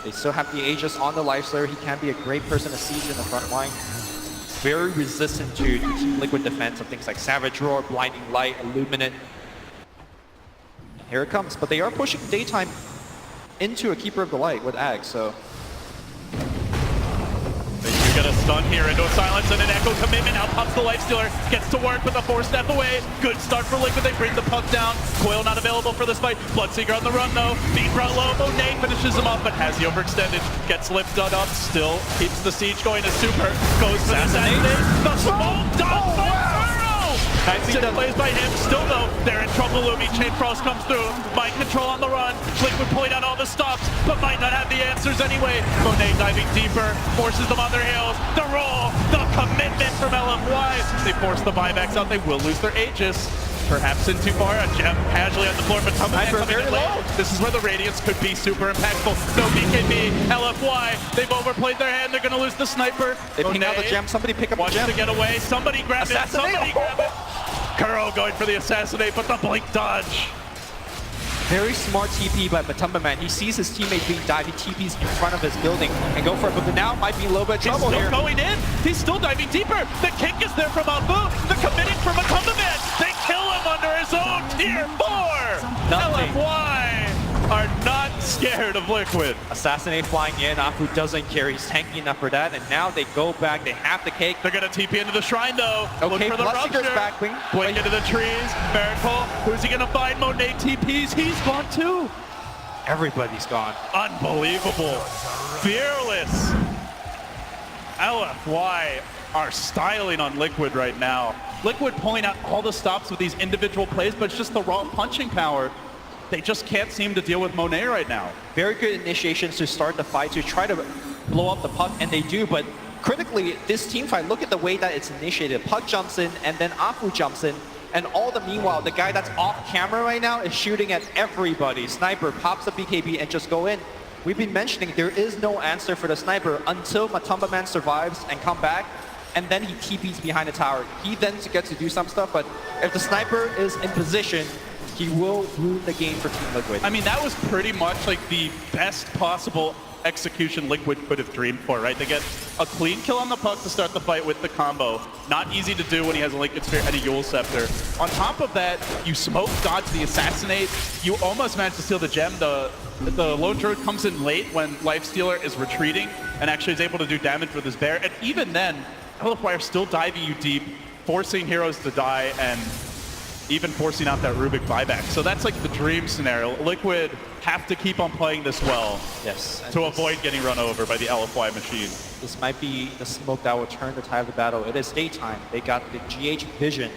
They still have the Aegis on the Lifestealer. He can be a great person to siege in the front line. Very resistant to Team Liquid defense of things like Savage Roar, Blinding Light, Illuminate. Here it comes, but they are pushing daytime into a Keeper of the Light with Ag, so... They do get a stun here into a silence and an echo commitment. Out pops the Lifestealer, gets to work with a 4-step away. Good start for Liquid, they bring the puck down. Coil not available for this fight. Bloodseeker on the run though. Beat brought low, Monet finishes him off, but has he overextended. Gets lifted up, still keeps the siege going as Super. Goes for the assassinate. The smoke done by Nice plays by him. Still though, they're in trouble. Lumi. Chain Frost comes through. Mind Control on the run. Liquid pulling out all the stops, but might not have the answers anyway. Monet diving deeper, forces them on their heels. The roll, the commitment from LFY. They force the buybacks out. They will lose their Aegis. Perhaps in too far. A gem casually on the floor, but coming in low. This is where the Radiance could be super impactful. No BKB, LFY. They've overplayed their hand. They're going to lose the sniper. They ping out the gem. Somebody pick up the gem. Wants to get away. Somebody grab it. Somebody grab it. Kuro going for the assassinate, but the blink dodge. Very smart TP by Matumba Man. He sees his teammate being dived. He TPs in front of his building and go for it, but now might be a little bit of trouble here. He's still going in. He's still diving deeper. The kick is there from Abu. The committing from Matumba Man. They kill him. from under his own tier 4. Nothing. LFY are not scared of Liquid. Assassinate flying in. Afu doesn't care. He's tanky enough for that. And now they go back. They have the cake. They're going to TP into the shrine, though. Look Okay, for the Bloodseeker's rupture. back wing. Blink into the trees. Miracle. Who's he going to find? Monet TPs. He's gone, too. Everybody's gone. Unbelievable. Fearless. LFY are styling on Liquid right now. Liquid pulling out all the stops with these individual plays, but it's just the raw punching power. They just can't seem to deal with Monet right now. Very good initiations to start the fight, to try to blow up the puck, and they do, but critically, this team fight, look at the way that it's initiated. Puck jumps in, and then Afu jumps in, and all the meanwhile, the guy that's off camera right now is shooting at everybody. Sniper pops the BKB and just go in. We've been mentioning there is no answer for the Sniper until Matumba Man survives and come back, and then he TPs behind the tower. He then gets to do some stuff, but if the Sniper is in position, he will ruin the game for Team Liquid. I mean, that was pretty much like the best possible execution Liquid could have dreamed for, right? They get a clean kill on the puck to start the fight with the combo. Not easy to do when he has a Liquid Sphere and a Yule Scepter. On top of that, you smoke dodge the Assassinate. You almost manage to steal the gem. The Lone Druid comes in late when Lifestealer is retreating and actually is able to do damage with his bear. And even then, LFY are still diving you deep, forcing heroes to die, and even forcing out that Rubik buyback. So that's like the dream scenario. Liquid have to keep on playing this well, yes, to avoid getting run over by the LFY machine. This might be the smoke that will turn the tide of the battle. It is daytime. They got the GH vision.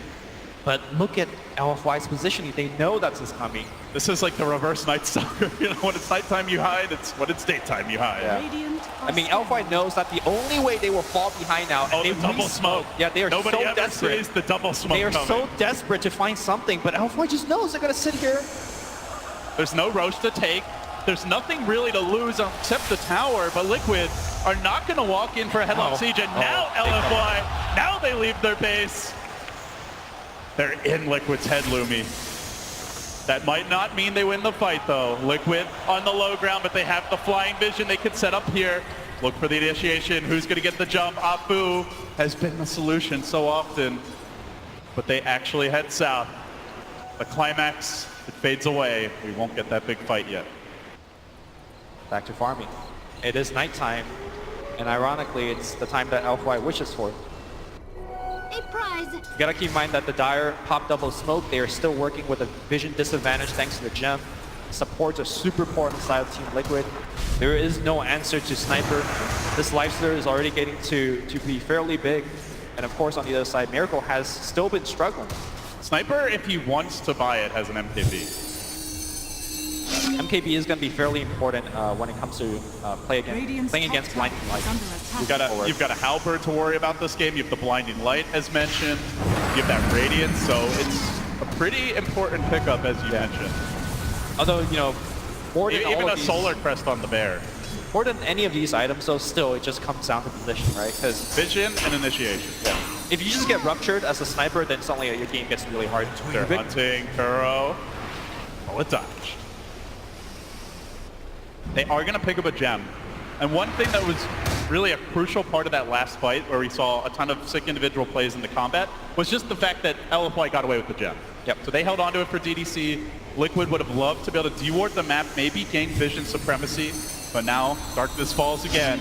But look at LFY's positioning. They know that's what's coming. This is like the reverse Night Stalker. You know, when it's nighttime you hide, it's when it's daytime you hide. Yeah. Radiant I mean, LFY knows that the only way they will fall behind now, and Oh, they the double smoke. Yeah, they are Nobody so ever desperate. sees the double smoke They are coming. so desperate to find something, but LFY just knows they're gonna sit here. There's no Roche to take. There's nothing really to lose except the tower, but Liquid are not going to walk in for a headlock siege, and now LFY, now they leave their base. They're in Liquid's head, Lumi. That might not mean they win the fight, though. Liquid on the low ground, but they have the flying vision they could set up here. Look for the initiation. Who's going to get the jump? Afu has been the solution so often, but they actually head south. The climax, it fades away. We won't get that big fight yet. Back to farming. It is nighttime, and ironically, it's the time that LFY wishes for. A prize. You gotta keep in mind that the Dire pop double smoke, they are still working with a vision disadvantage thanks to the gem. Supports are super poor on the side of Team Liquid. There is no answer to Sniper. This Lifestealer is already getting to be fairly big. And of course, on the other side, Miracle has still been struggling. Sniper, if he wants to buy it, has an MKB. MKB is going to be fairly important when it comes to playing Radiant's against top Blinding tower Light. is under attack. You've got a Halberd to worry about this game. You have the Blinding Light, as mentioned. You have that Radiance, so it's a pretty important pickup, as you mentioned. Although, you know, more than Even all a of these, Solar Crest on the Bear. more than any of these items, though, still, it just comes down to position, right? Because Vision and Initiation. if you just get ruptured as a Sniper, then suddenly your game gets really hard. They're hunting Kuro. Oh, it dodged. They are going to pick up a gem. And one thing that was really a crucial part of that last fight, where we saw a ton of sick individual plays in the combat, was just the fact that LFY got away with the gem. Yep. So they held onto it for DDC. Liquid would have loved to be able to deward the map, maybe gain vision supremacy, but now darkness falls again,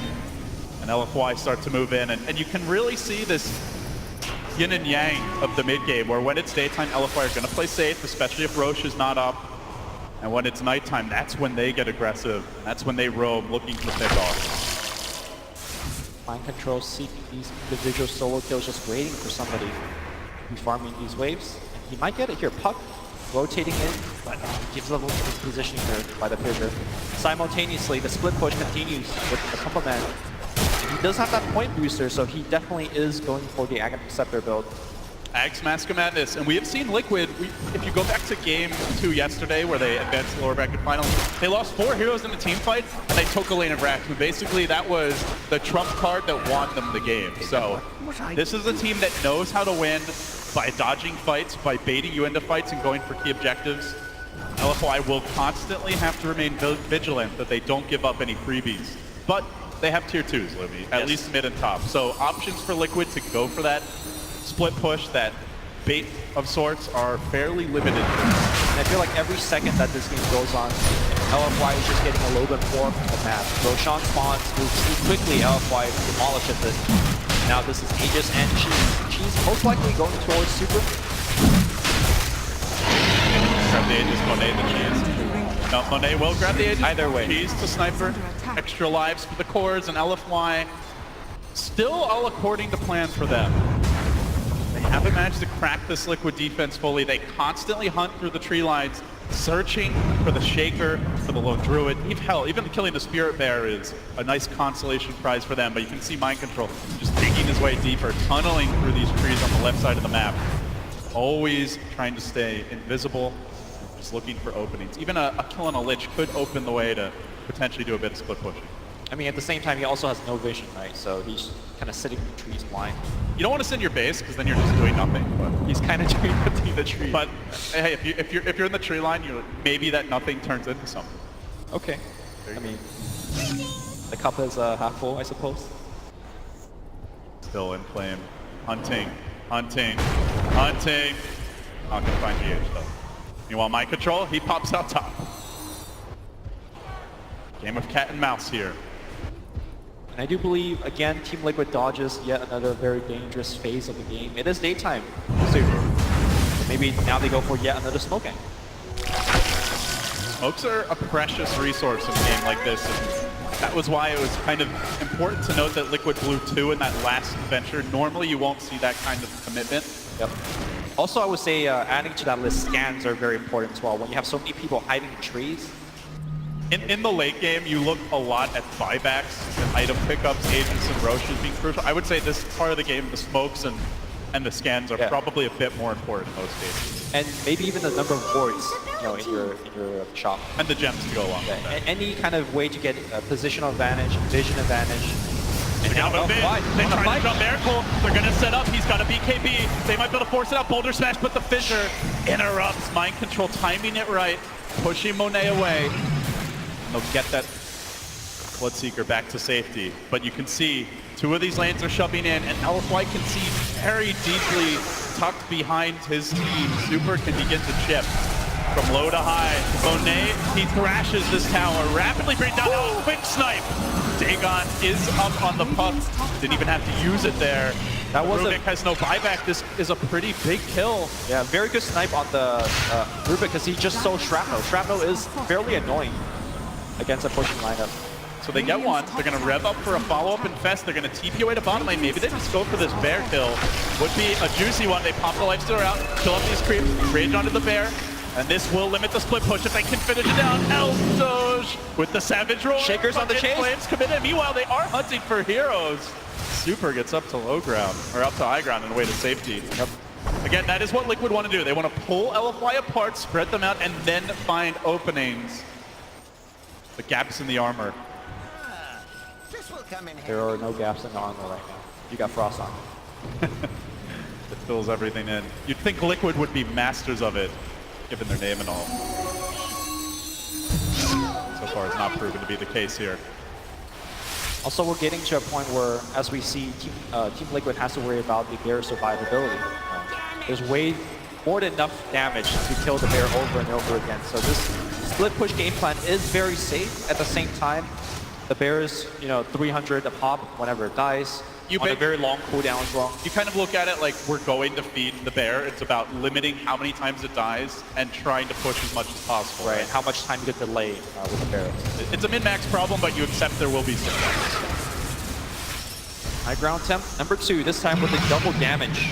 and LFY start to move in, and you can really see this yin and yang of the mid game, where when it's daytime, LFY are going to play safe, especially if Roche is not up. And when it's nighttime, that's when they get aggressive. That's when they roam, looking to pick off. Mind control, seeking these individual solo kills, just waiting for somebody to be farming these waves. And he might get it here. Puck rotating in, but gives up his positioning there by the fissure. Simultaneously, the split push continues with the Matumba Man. He does have that point booster, so he definitely is going for the Aghanim Scepter build. Axe Mask of Madness, and we have seen Liquid, if you go back to game 2 yesterday where they advanced to the lower bracket finals, they lost 4 heroes in the team fight, and they took a lane of Rack, who basically that was the trump card that won them the game. So this is a team that knows how to win by dodging fights, by baiting you into fights and going for key objectives. LFY will constantly have to remain vigilant that they don't give up any freebies. But they have tier 2s, Libby, at least mid and top. So options for Liquid to go for that split push, that bait of sorts are fairly limited. And I feel like every second that this game goes on, LFY is just getting a little bit more from the map. Roshan spawns, moves too quickly, LFY demolishes it. Now this is Aegis and Cheese. Cheese most likely going towards Super. Grab the Aegis, Monet the Cheese. No, Monet will grab the Aegis. Either way. Cheese to Sniper. Extra lives for the cores and LFY. Still all according to plan for them. They haven't managed to crack this Liquid defense fully. They constantly hunt through the tree lines, searching for the Shaker, for the Lone Druid. Even killing the Spirit Bear is a nice consolation prize for them, but you can see Mind Control just digging his way deeper, tunneling through these trees on the left side of the map. Always trying to stay invisible, just looking for openings. Even a kill on a Lich could open the way to potentially do a bit of split pushing. I mean, at the same time, he also has no vision, right? So he's kind of sitting in the trees blind. You don't want to send your base because then you're just doing nothing. But He's kind of doing nothing in the tree. But hey, if you're in the tree line, maybe that nothing turns into something. Okay. I mean, the cup is half full, I suppose. Still in flame, hunting. Not gonna find GH though. Meanwhile, Mind Control, he pops out top. Game of cat and mouse here. And I do believe, again, Team Liquid dodges yet another very dangerous phase of the game. It is daytime, so maybe now they go for yet another smoking. Smokes are a precious resource in a game like this. And that was why it was kind of important to note that Liquid blew 2 in that last venture. Normally you won't see that kind of commitment. Yep. Also, I would say adding to that list, scans are very important as well. When you have so many people hiding in trees. In the late game, you look a lot at buybacks and item pickups, agents and Roshes being crucial. I would say this part of the game, the smokes and the scans are probably a bit more important in most cases. And maybe even the number of wards, in your shop. And the gems to go along with that. Any kind of way to get a positional advantage, vision advantage. And Now move in. They try to jump Miracle. They're going to set up. He's got a BKB. They might be able to force it out. Boulder Smash, but the Fissure interrupts. Mind Control timing it right. Pushing Monet away. And they'll get that Bloodseeker back to safety. But you can see 2 of these lanes are shoving in, and LFY can see very deeply tucked behind his team. Super can begin to chip from low to high. Monet, he thrashes this tower, rapidly brings down. Oh, quick snipe! Dagon is up on the puck. Didn't even have to use it there. That was Rubik has no buyback. This is a pretty big kill. Yeah, very good snipe on the Rubik because he's just so shrapnel. Shrapnel is fairly annoying against a pushing lineup. So they get one. They're going to rev up for a follow-up infest. They're going to TP away to bottom lane. Maybe they just go for this bear kill. Would be a juicy one. They pop the Lifestealer out, kill up these creeps, rage onto the bear. And this will limit the split push if they can finish it down. Doge with the Savage Roar. Shakers on the chase. Flames committed. Meanwhile, they are hunting for heroes. Super gets up to low ground, or up to high ground and away to safety. Yep. Again, that is what Liquid want to do. They want to pull LFY apart, spread them out, and then find openings. The gaps in the armor. There are no gaps in the armor right now. You got Frost on. It fills everything in. You'd think Liquid would be masters of it, given their name and all. So far, it's not proven to be the case here. Also, we're getting to a point where, as we see, Team Liquid has to worry about the bear's survivability. There's way more than enough damage to kill the bear over and over again. So this split push game plan is very safe. At the same time, the bear is, 300 a pop whenever it dies. On a very long cooldown as well. You kind of look at it like we're going to feed the bear. It's about limiting how many times it dies and trying to push as much as possible. Right, and how much time you get delay with the bear. It's a min-max problem, but you accept there will be some. High ground temp, number 2, this time with the double damage.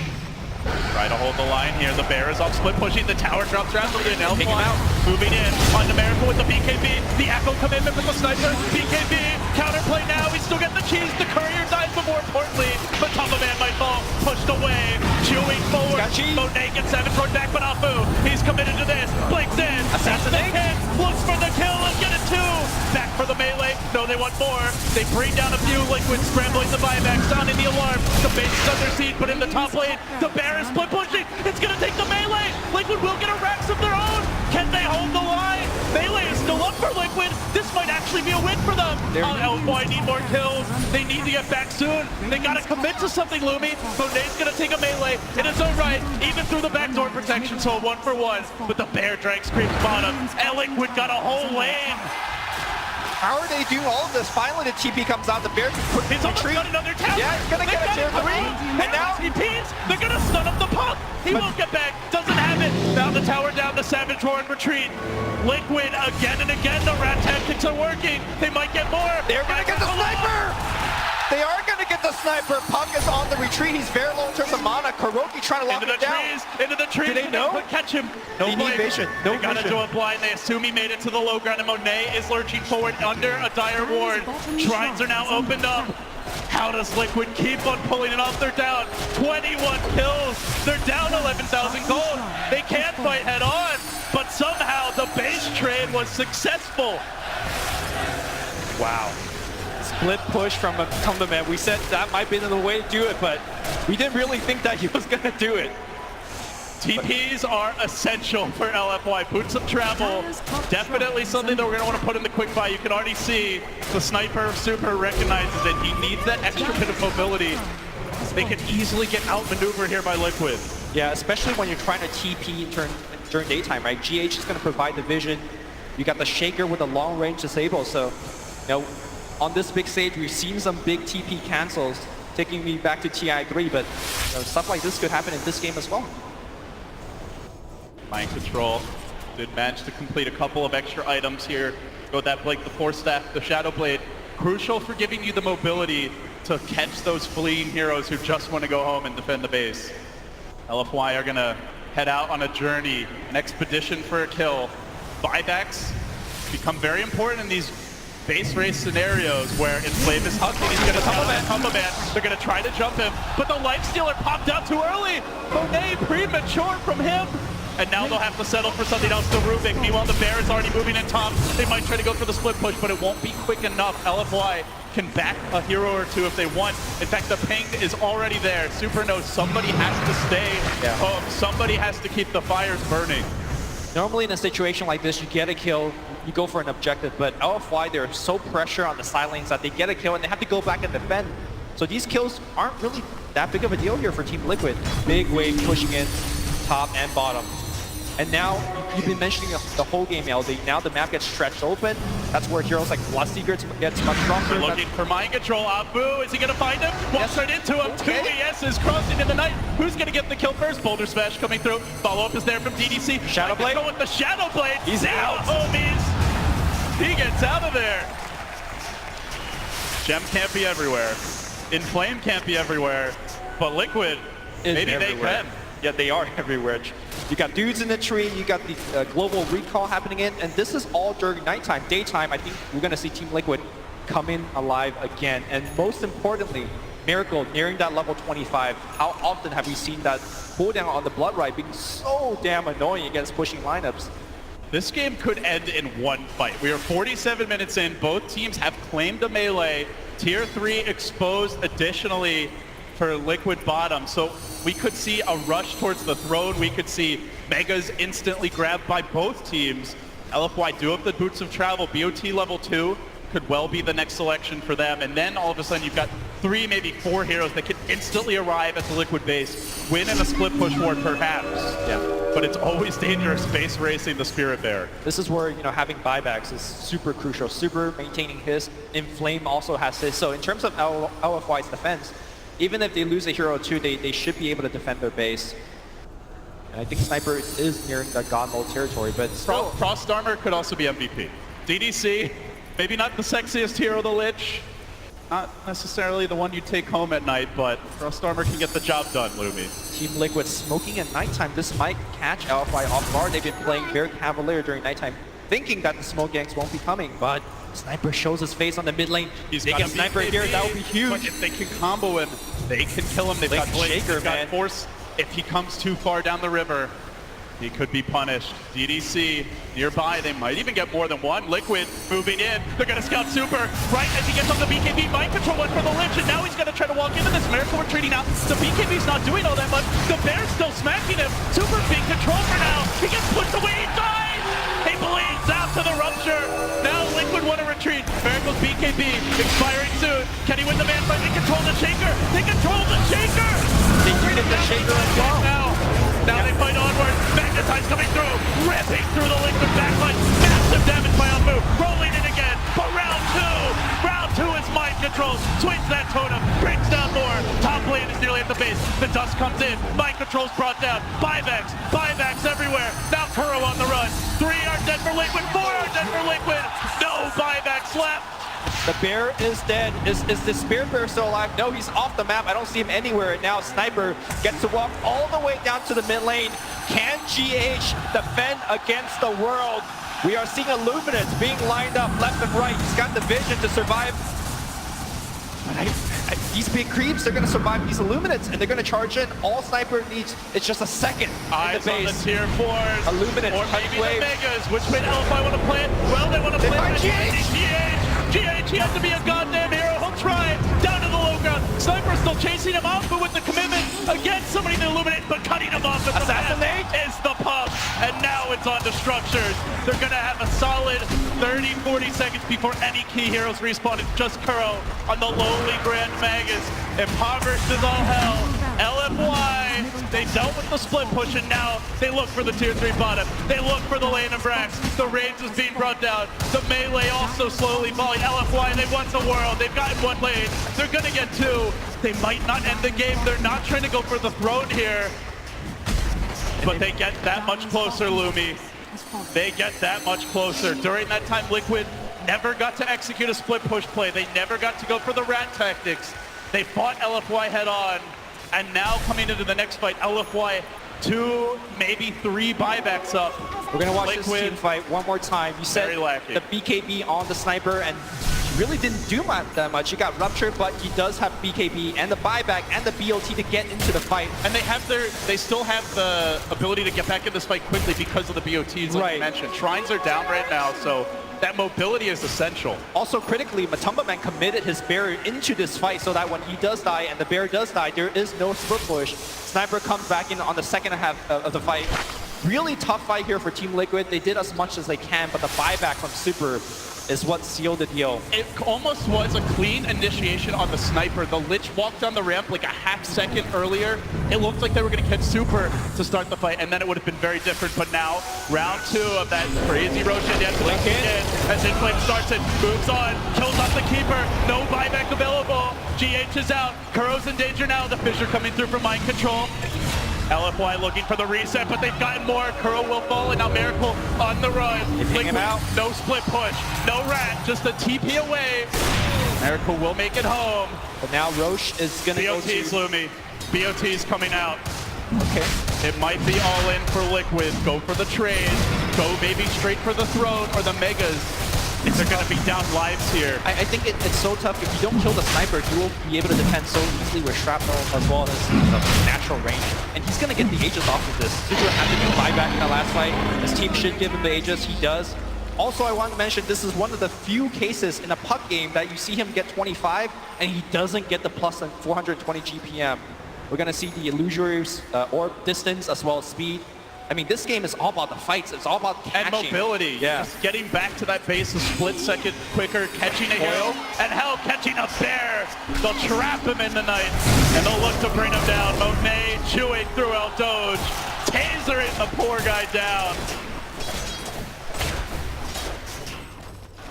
Try to hold the line here. The bear is off split pushing. The tower drops rapidly. And Take him out. Moving in. On to Miracle with the BKB. The Echo commitment from the sniper. BKB. Counterplay now. We still get the cheese. The courier dies, but more importantly, Matamba Man might fall. Pushed away. Chewing forward. Monet gets Savage Roar back, but Afu. He's committed to this. Blinks in. Assassinate. Looks for the kill and get it 2. Back for the melee. No, they want more. They bring down a few. Liquid scrambling the buyback. Sounding the alarm. The base is under siege, but in the top lane, the bear is split pushing. It's going to take the melee. Liquid will get a Rex of their own. Can they hold the line? Melee is still up for Liquid. This might actually actually be a win for them. LFY need more kills. They need to get back soon. They gotta commit to something, Lumi. Monet's gonna take a melee in his own right, even through the backdoor protection, so 1-for-1. But the Bear Drag screams bottom. Liquid got a whole lane. How are they doing all of this? Finally, the TP comes out. The Bears put He's almost got another tower. Yeah, he's gonna get a tier 3. And now TPs, they're gonna stun up the puck. He won't get back. Doesn't have it. Now the tower down. The Savage Roar in retreat. Liquid again and again. The rat tactics are working. They might get more. They're gonna get the sniper. They are gonna get the sniper. Puck is on the retreat. He's very low in terms of mana. Kuroki trying to lock him down. Into the trees. Do they know? But catch him. No vision. No they gotta vision. do a blind. They assume he made it to the low ground, and Monet is lurching forward under a dire ward. Shrines are now opened up. How does Liquid keep on pulling it off? They're down 21 kills. They're down 11,000 gold. They can't fight head on, but somehow the base trade was successful. Wow. Split push from Matumbaman. We said that might be the way to do it, but we didn't really think that he was gonna do it. TPs are essential for LFY. Boots of travel, definitely something that we're going to want to put in the quick buy. You can already see the sniper super recognizes it. He needs that extra bit of mobility. They can easily get outmaneuvered here by Liquid. Yeah, especially when you're trying to TP during daytime, right? GH is going to provide the vision. You got the Shaker with a long range disable. So, you know, on this big stage, we've seen some big TP cancels, taking me back to TI3, but you know, stuff like this could happen in this game as well. Mind control. Did manage to complete a couple of extra items here. Go with that Blake, the Force Staff, the Shadow Blade. Crucial for giving you the mobility to catch those fleeing heroes who just want to go home and defend the base. LFY are going to head out on a journey, an expedition for a kill. Buybacks become very important in these base race scenarios where Inflame is hugging. He's going to tumble man. They're going to try to jump him, but the Lifestealer popped out too early. Monet premature from him. And now they'll have to settle for something else to Rubik. Meanwhile, the Bear is already moving in top. They might try to go for the split push, but it won't be quick enough. LFY can back a hero or two if they want. In fact, the ping is already there. Super knows somebody has to stay home. Somebody has to keep the fires burning. Normally in a situation like this, you get a kill, you go for an objective, but LFY, they're so pressure on the side lanes that they get a kill and they have to go back and defend. So these kills aren't really that big of a deal here for Team Liquid. Big wave pushing in top and bottom. And now, you've been mentioning the whole game, LD. Now the map gets stretched open. That's where heroes like Bloodseeker gets much stronger. They're looking for mind control. Abu, is he going to find him? Walks right into him. Okay. 2 ESs crossing in the night. Who's going to get the kill first? Boulder Smash coming through. Follow-up is there from DDC. Shadow Blade. Go with the Shadow Blade. He's out. Homies. He gets out of there. Gem can't be everywhere. Inflame can't be everywhere. But Liquid, maybe everywhere. They can. Yeah, they are everywhere. You got dudes in the tree, you got the global recall happening in, and this is all during nighttime. Daytime, I think we're going to see Team Liquid come in alive again. And most importantly, Miracle nearing that level 25. How often have we seen that cooldown on the Blood Ride being so damn annoying against pushing lineups? This game could end in one fight. We are 47 minutes in. Both teams have claimed a melee. Tier 3 exposed additionally for Liquid bottom. So we could see a rush towards the throne. We could see Megas instantly grabbed by both teams. LFY do have the boots of travel. BOT level 2 could well be the next selection for them. And then all of a sudden you've got 3, maybe 4 heroes that can instantly arrive at the Liquid base, win in a split push ward perhaps. Yeah. But it's always dangerous base racing the Spirit Bear. This is where, you know, having buybacks is super crucial. Super maintaining his. Inflame also has his. So in terms of LFY's defense, even if they lose a hero or two, they should be able to defend their base. And I think Sniper is nearing the God mode territory, but still. Frost Armor could also be MVP. DDC, maybe not the sexiest hero, the Lich. Not necessarily the one you take home at night, but Frost Armor can get the job done, Lumi. Team Liquid smoking at nighttime. This might catch LFY off guard. They've been playing very cavalier during nighttime, thinking that the smoke gangs won't be coming, but Sniper shows his face on the mid lane. They get Sniper here, that would be huge. But if they can combo him, they can kill him. They've got Blade, they've got Force. If he comes too far down the river, he could be punished. DDC nearby, they might even get more than one. Liquid moving in, they're gonna scout Super, right as he gets on the BKB, mind control one for the Lich, and now he's gonna try to walk into this. Miracle retreating out, the BKB's not doing all that much, the Bear's still smacking him, Super's being controlled for now, he gets pushed away, he dies! He bleeds out to the rupture, now Liquid want to retreat. Miracle's BKB expiring soon. Can he win the man fight? They control the Shaker. They control the Shaker. They unit the Shaker as well. Now they fight onward. Magnetize coming through. Ripping through the Liquid backline. Massive damage by Alfu. Rolling in again. But round two is mind control. Swings that totem. Brings down more. Top lane is nearly at the base. The dust comes in. Mind control's brought down. Buybacks everywhere. Now Kuro on the run. 3 are dead for Liquid. 4 are dead for Liquid. No buybacks left. The bear is dead. Is the Spirit Bear still alive? No, he's off the map. I don't see him anywhere. And now Sniper gets to walk all the way down to the mid lane. Can GH defend against the world? We are seeing Illuminates being lined up left and right. He's got the vision to survive. But these big creeps, they're going to survive these Illuminates, and they're going to charge in. All Sniper needs is just a second Eyes in the base. on the tier 4s. Illuminates, or maybe Wave. the Megas. Which way LFI want to play it? Well, they want to play find it. GH, he has to be a goddamn hero. He'll try. Down to the low ground. Sniper's still chasing him off, but with the commitment against somebody to illuminate, but cutting him off at the Assassinate is the pump. And now it's on to structures. They're going to have a solid 30-40 seconds before any key heroes respawn. It's just Kuro on the lowly Grand Magus. Impoverished is all hell. LFY, they dealt with the split push, and now they look for the tier 3 bottom. They look for the lane of Brax. The Rage is being brought down. The melee also slowly falling. LFY, they want the world. They've got 1 lane. They're going to get 2. They might not end the game. They're not trying to go for the throne here. But they get that much closer, Lumi. They get that much closer. During that time, Liquid never got to execute a split push play. They never got to go for the rat tactics. They fought LFY head on. And now coming into the next fight, LFY 2, maybe 3 buybacks up. We're going to watch Liquid, this team fight one more time. You said the BKB on the Sniper, and he really didn't do that much. He got ruptured, but he does have BKB and the buyback and the BOT to get into the fight. And they still have the ability to get back in this fight quickly because of the BOTs, like you mentioned. Shrines are down right now, so that mobility is essential. Also, critically, Matumba Man committed his barrier into this fight so that when he does die and the bear does die, there is no split push. Sniper comes back in on the second half of the fight. Really tough fight here for Team Liquid. They did as much as they can, but the buyback from Super is what sealed the deal. It almost was a clean initiation on the Sniper. The Lich walked down the ramp like a half second earlier. It looked like they were going to catch Super to start the fight, and then it would have been very different. But now, round 2 of that crazy Roshan yet to link in. As Inflame starts it, moves on, kills off the Keeper. No buyback available. GH is out. Kuro's in danger now. The Fissure coming through from Mind Control. LFY looking for the reset, but they've gotten more. Kuro will fall, and now Miracle on the run. Liquid him out. No split push, no rat, just a TP away. Miracle will make it home. But now Roche is going to go to... BOT's Lumi. BOT's coming out. Okay. It might be all in for Liquid. Go for the trade. Go maybe straight for the throne or the Megas. They're going to be down lives here. I think it's so tough. If you don't kill the Sniper, you will be able to defend so easily with Shrapnel as well as the natural range. And he's going to get the Aegis off of this. Super had to do buyback in the last fight. His team should give him the Aegis. He does. Also, I want to mention this is one of the few cases in a puck game that you see him get 25 and he doesn't get the plus 420 GPM. We're going to see the illusory orb distance as well as speed. I mean, this game is all about the fights. It's all about catching. And mobility. Yeah. Just getting back to that base a split second quicker, catching a hero, and hell, catching a bear. They'll trap him in the night, and they'll look to bring him down. Monet chewing through El Doge, tasering the poor guy down.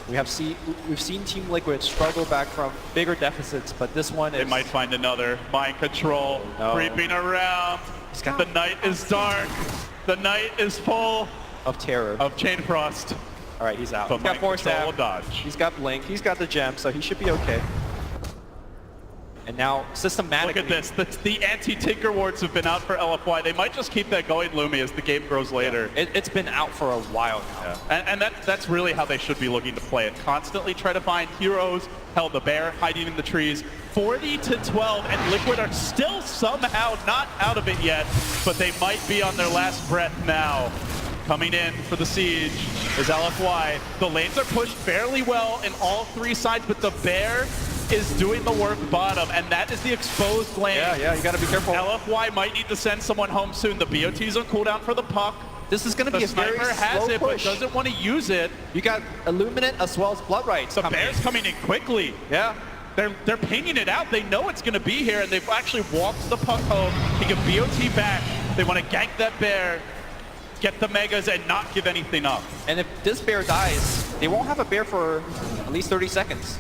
We've seen Team Liquid struggle back from bigger deficits, but this one is... They might find another. Mind control, creeping around. The night is dark. The night is full of terror. Of Chain Frost. All right, he's out. But He's got 4 stab. Dodge. He's got Blink. He's got the gem, so he should be okay. And now, systematically... Look at this. The anti-Tinker wards have been out for LFY. They might just keep that going, Lumi, as the game grows later. Yeah. It's been out for a while now. Yeah. And that's really how they should be looking to play it. Constantly try to find heroes. Hell, the bear hiding in the trees. 40-12, and Liquid are still somehow not out of it yet, but they might be on their last breath now. Coming in for the siege is LFY. The lanes are pushed fairly well in all 3 sides, but the bear is doing the work bottom, and that is the exposed lane. Yeah, you gotta be careful. LFY might need to send someone home soon. The BOT's on cooldown for the puck. This is going to The be a very sniper has slow it, but push. doesn't want to use it. You got Illuminate as well as Blood Rights. The Bears coming in quickly. Yeah. They're pinging it out. They know it's going to be here, and they've actually walked the puck home. He can BOT back. They want to gank that bear, get the megas, and not give anything up. And if this bear dies, they won't have a bear for at least 30 seconds.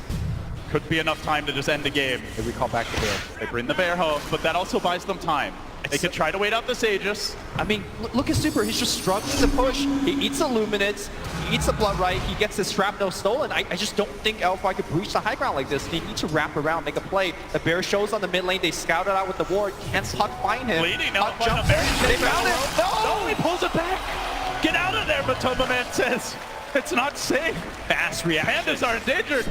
Could be enough time to just end the game. They recall back the bear. They bring the bear home, but that also buys them time. They can try to wait out this Aegis. I mean, look at Super. He's just struggling to push. He eats Illuminates. He eats the Blood Right. He gets his Shrapnel stolen. I just don't think LFY could breach the high ground like this. They need to wrap around, make a play. The bear shows on the mid lane. They scout it out with the ward. Can Puck find him? Bleeding Puck now. jumps in. They found him. No, he pulls it back. Get out of there, Matoma Man says. It's not safe. Fast reaction. Pandas are endangered.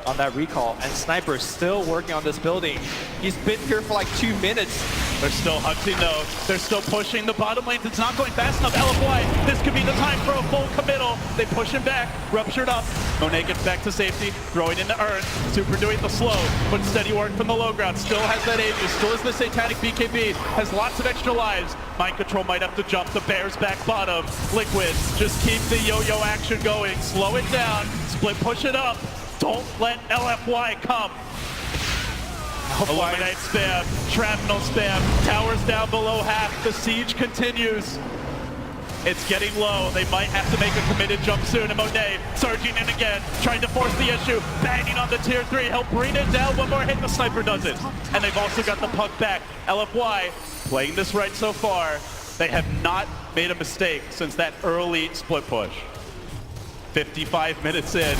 On that recall, and Sniper is still working on this building. He's been here for like 2 minutes. They're still hunting though. They're still pushing the bottom lanes. It's not going fast enough. LFY, this could be the time for a full committal. They push him back, ruptured up. Monet gets back to safety, throwing into Earth. Super doing the slow, but steady work from the low ground. Still has that Aegis, still has the Satanic BKB, has lots of extra lives. Mind Control might have to jump. The Bears back bottom. Liquid, just keep the yo-yo action going. Slow it down, split push it up. Don't let LFY come. Illuminate spam, shrapnel spam, towers down below half, the siege continues. It's getting low, they might have to make a committed jump soon, and Monet surging in again, trying to force the issue, banging on the tier 3, help bring it down, one more hit, the sniper does it. And they've also got the puck back. LFY playing this right so far. They have not made a mistake since that early split push. 55 minutes in.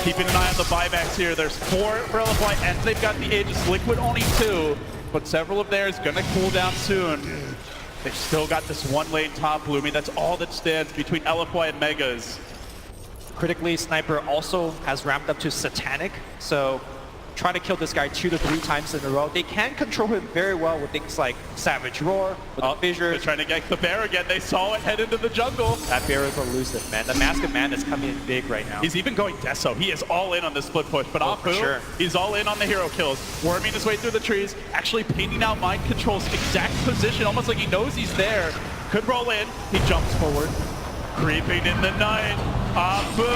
Keeping an eye on the buybacks here. There's 4 for LFY, and they've got the Aegis. Liquid only 2, but several of theirs gonna cool down soon. They've still got this one lane top looming. That's all that stands between LFY and Megas. Critically, Sniper also has ramped up to Satanic, so try to kill this guy 2 to 3 times in a row. They can control him very well with things like Savage Roar, with the They're fissures. trying to get the bear again. They saw it head into the jungle. That bear is elusive, man. The Mask of Man is coming in big right now. He's even going Deso. He is all in on this split push, but for sure. He's all in on the hero kills. Worming his way through the trees, actually painting out Mind Control's exact position, almost like he knows he's there. Could roll in. He jumps forward. Creeping in the night. Afu,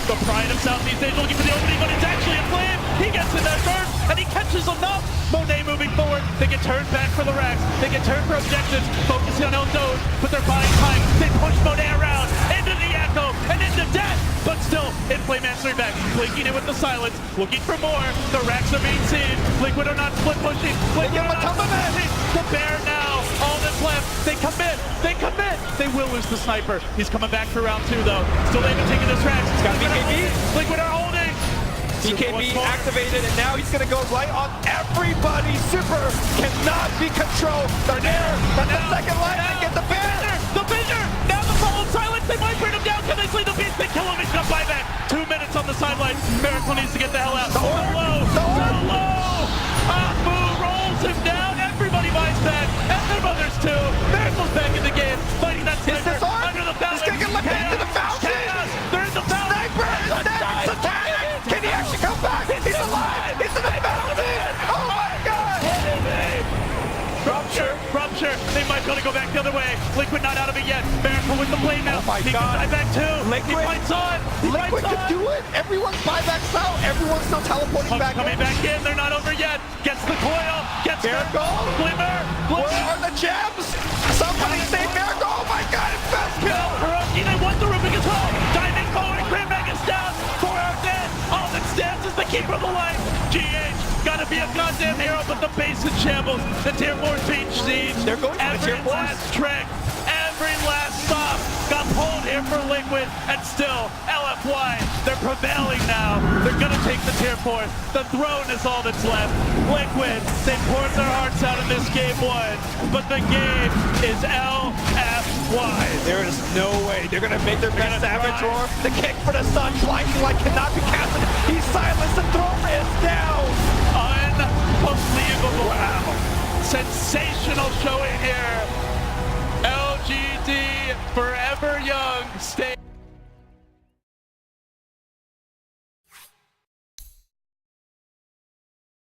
the pride of Southeast Asia, looking for the opening, but it's actually a flame. He gets in that burst, and he catches enough. Monet moving forward. They get turned back for the racks. They get turned for objectives, focusing on Eldo's, but they're buying time. They push Monet around, into the echo, and into death. But still, Inflame answering back, blinking in with the silence, looking for more. The racks are being seen. Liquid are not split pushing. Liquid are not split pushing. The bear now, all that's left. They commit. They commit. They will lose the sniper. He's coming back for round 2 though. Still able to take his tracks. He's got BKB. Liquid are holding. BKB activated, and now he's gonna go right on everybody. Super cannot be controlled. They're there. But the second line to get the bear. The Fissure. Now the fallen silence. They might bring him down. Can they sleep the beast? They kill him. He's got buyback. 2 minutes on the sideline. Miracle needs to get the hell out. So low. Afu rolls him down. Everybody buys back. And their mothers too. Miracle's back in the game. Fighting that sniper under the fountain. He's gonna get left into the fountain. Chaos. They're in the fountain. Sniper is next. Satanic. Can he actually come back? He's alive. He's in the fountain. Oh my God. Rupture. They might be able to go back the other way. Liquid not out of it yet. Miracle with the blade now. Oh my he God. can die back too. Liquid. He fights on. Liquid can do it. Everyone's buybacks out. Everyone's still teleporting Punk's back coming in. back in. They're not over yet. Gets the coil. Gets Miracle. Glimmer. Where are the gems? Somebody save Miracle. Oh my God, it's best kill. Hiroki, they want the Rubik as well. Diving forward. Grand Magus down. 4 out dead. All that stands is the keeper of the life. GH. Gotta be a goddamn hero, but the base in shambles. The tier 4 siege. They're going for the tier 4s. Every last trick. Every last stop got pulled here for Liquid, and still LFY, they're prevailing now. They're gonna take the tier 4. The throne is all that's left. Liquid, they poured their hearts out in this game 1, but the game is LFY. There is no way they're gonna make their best Savage Roar. The kick for the sun, blinding light cannot be casted. He's silenced. The throne is down. Unbelievable. Wow. Sensational showing here. LGD Forever Young stay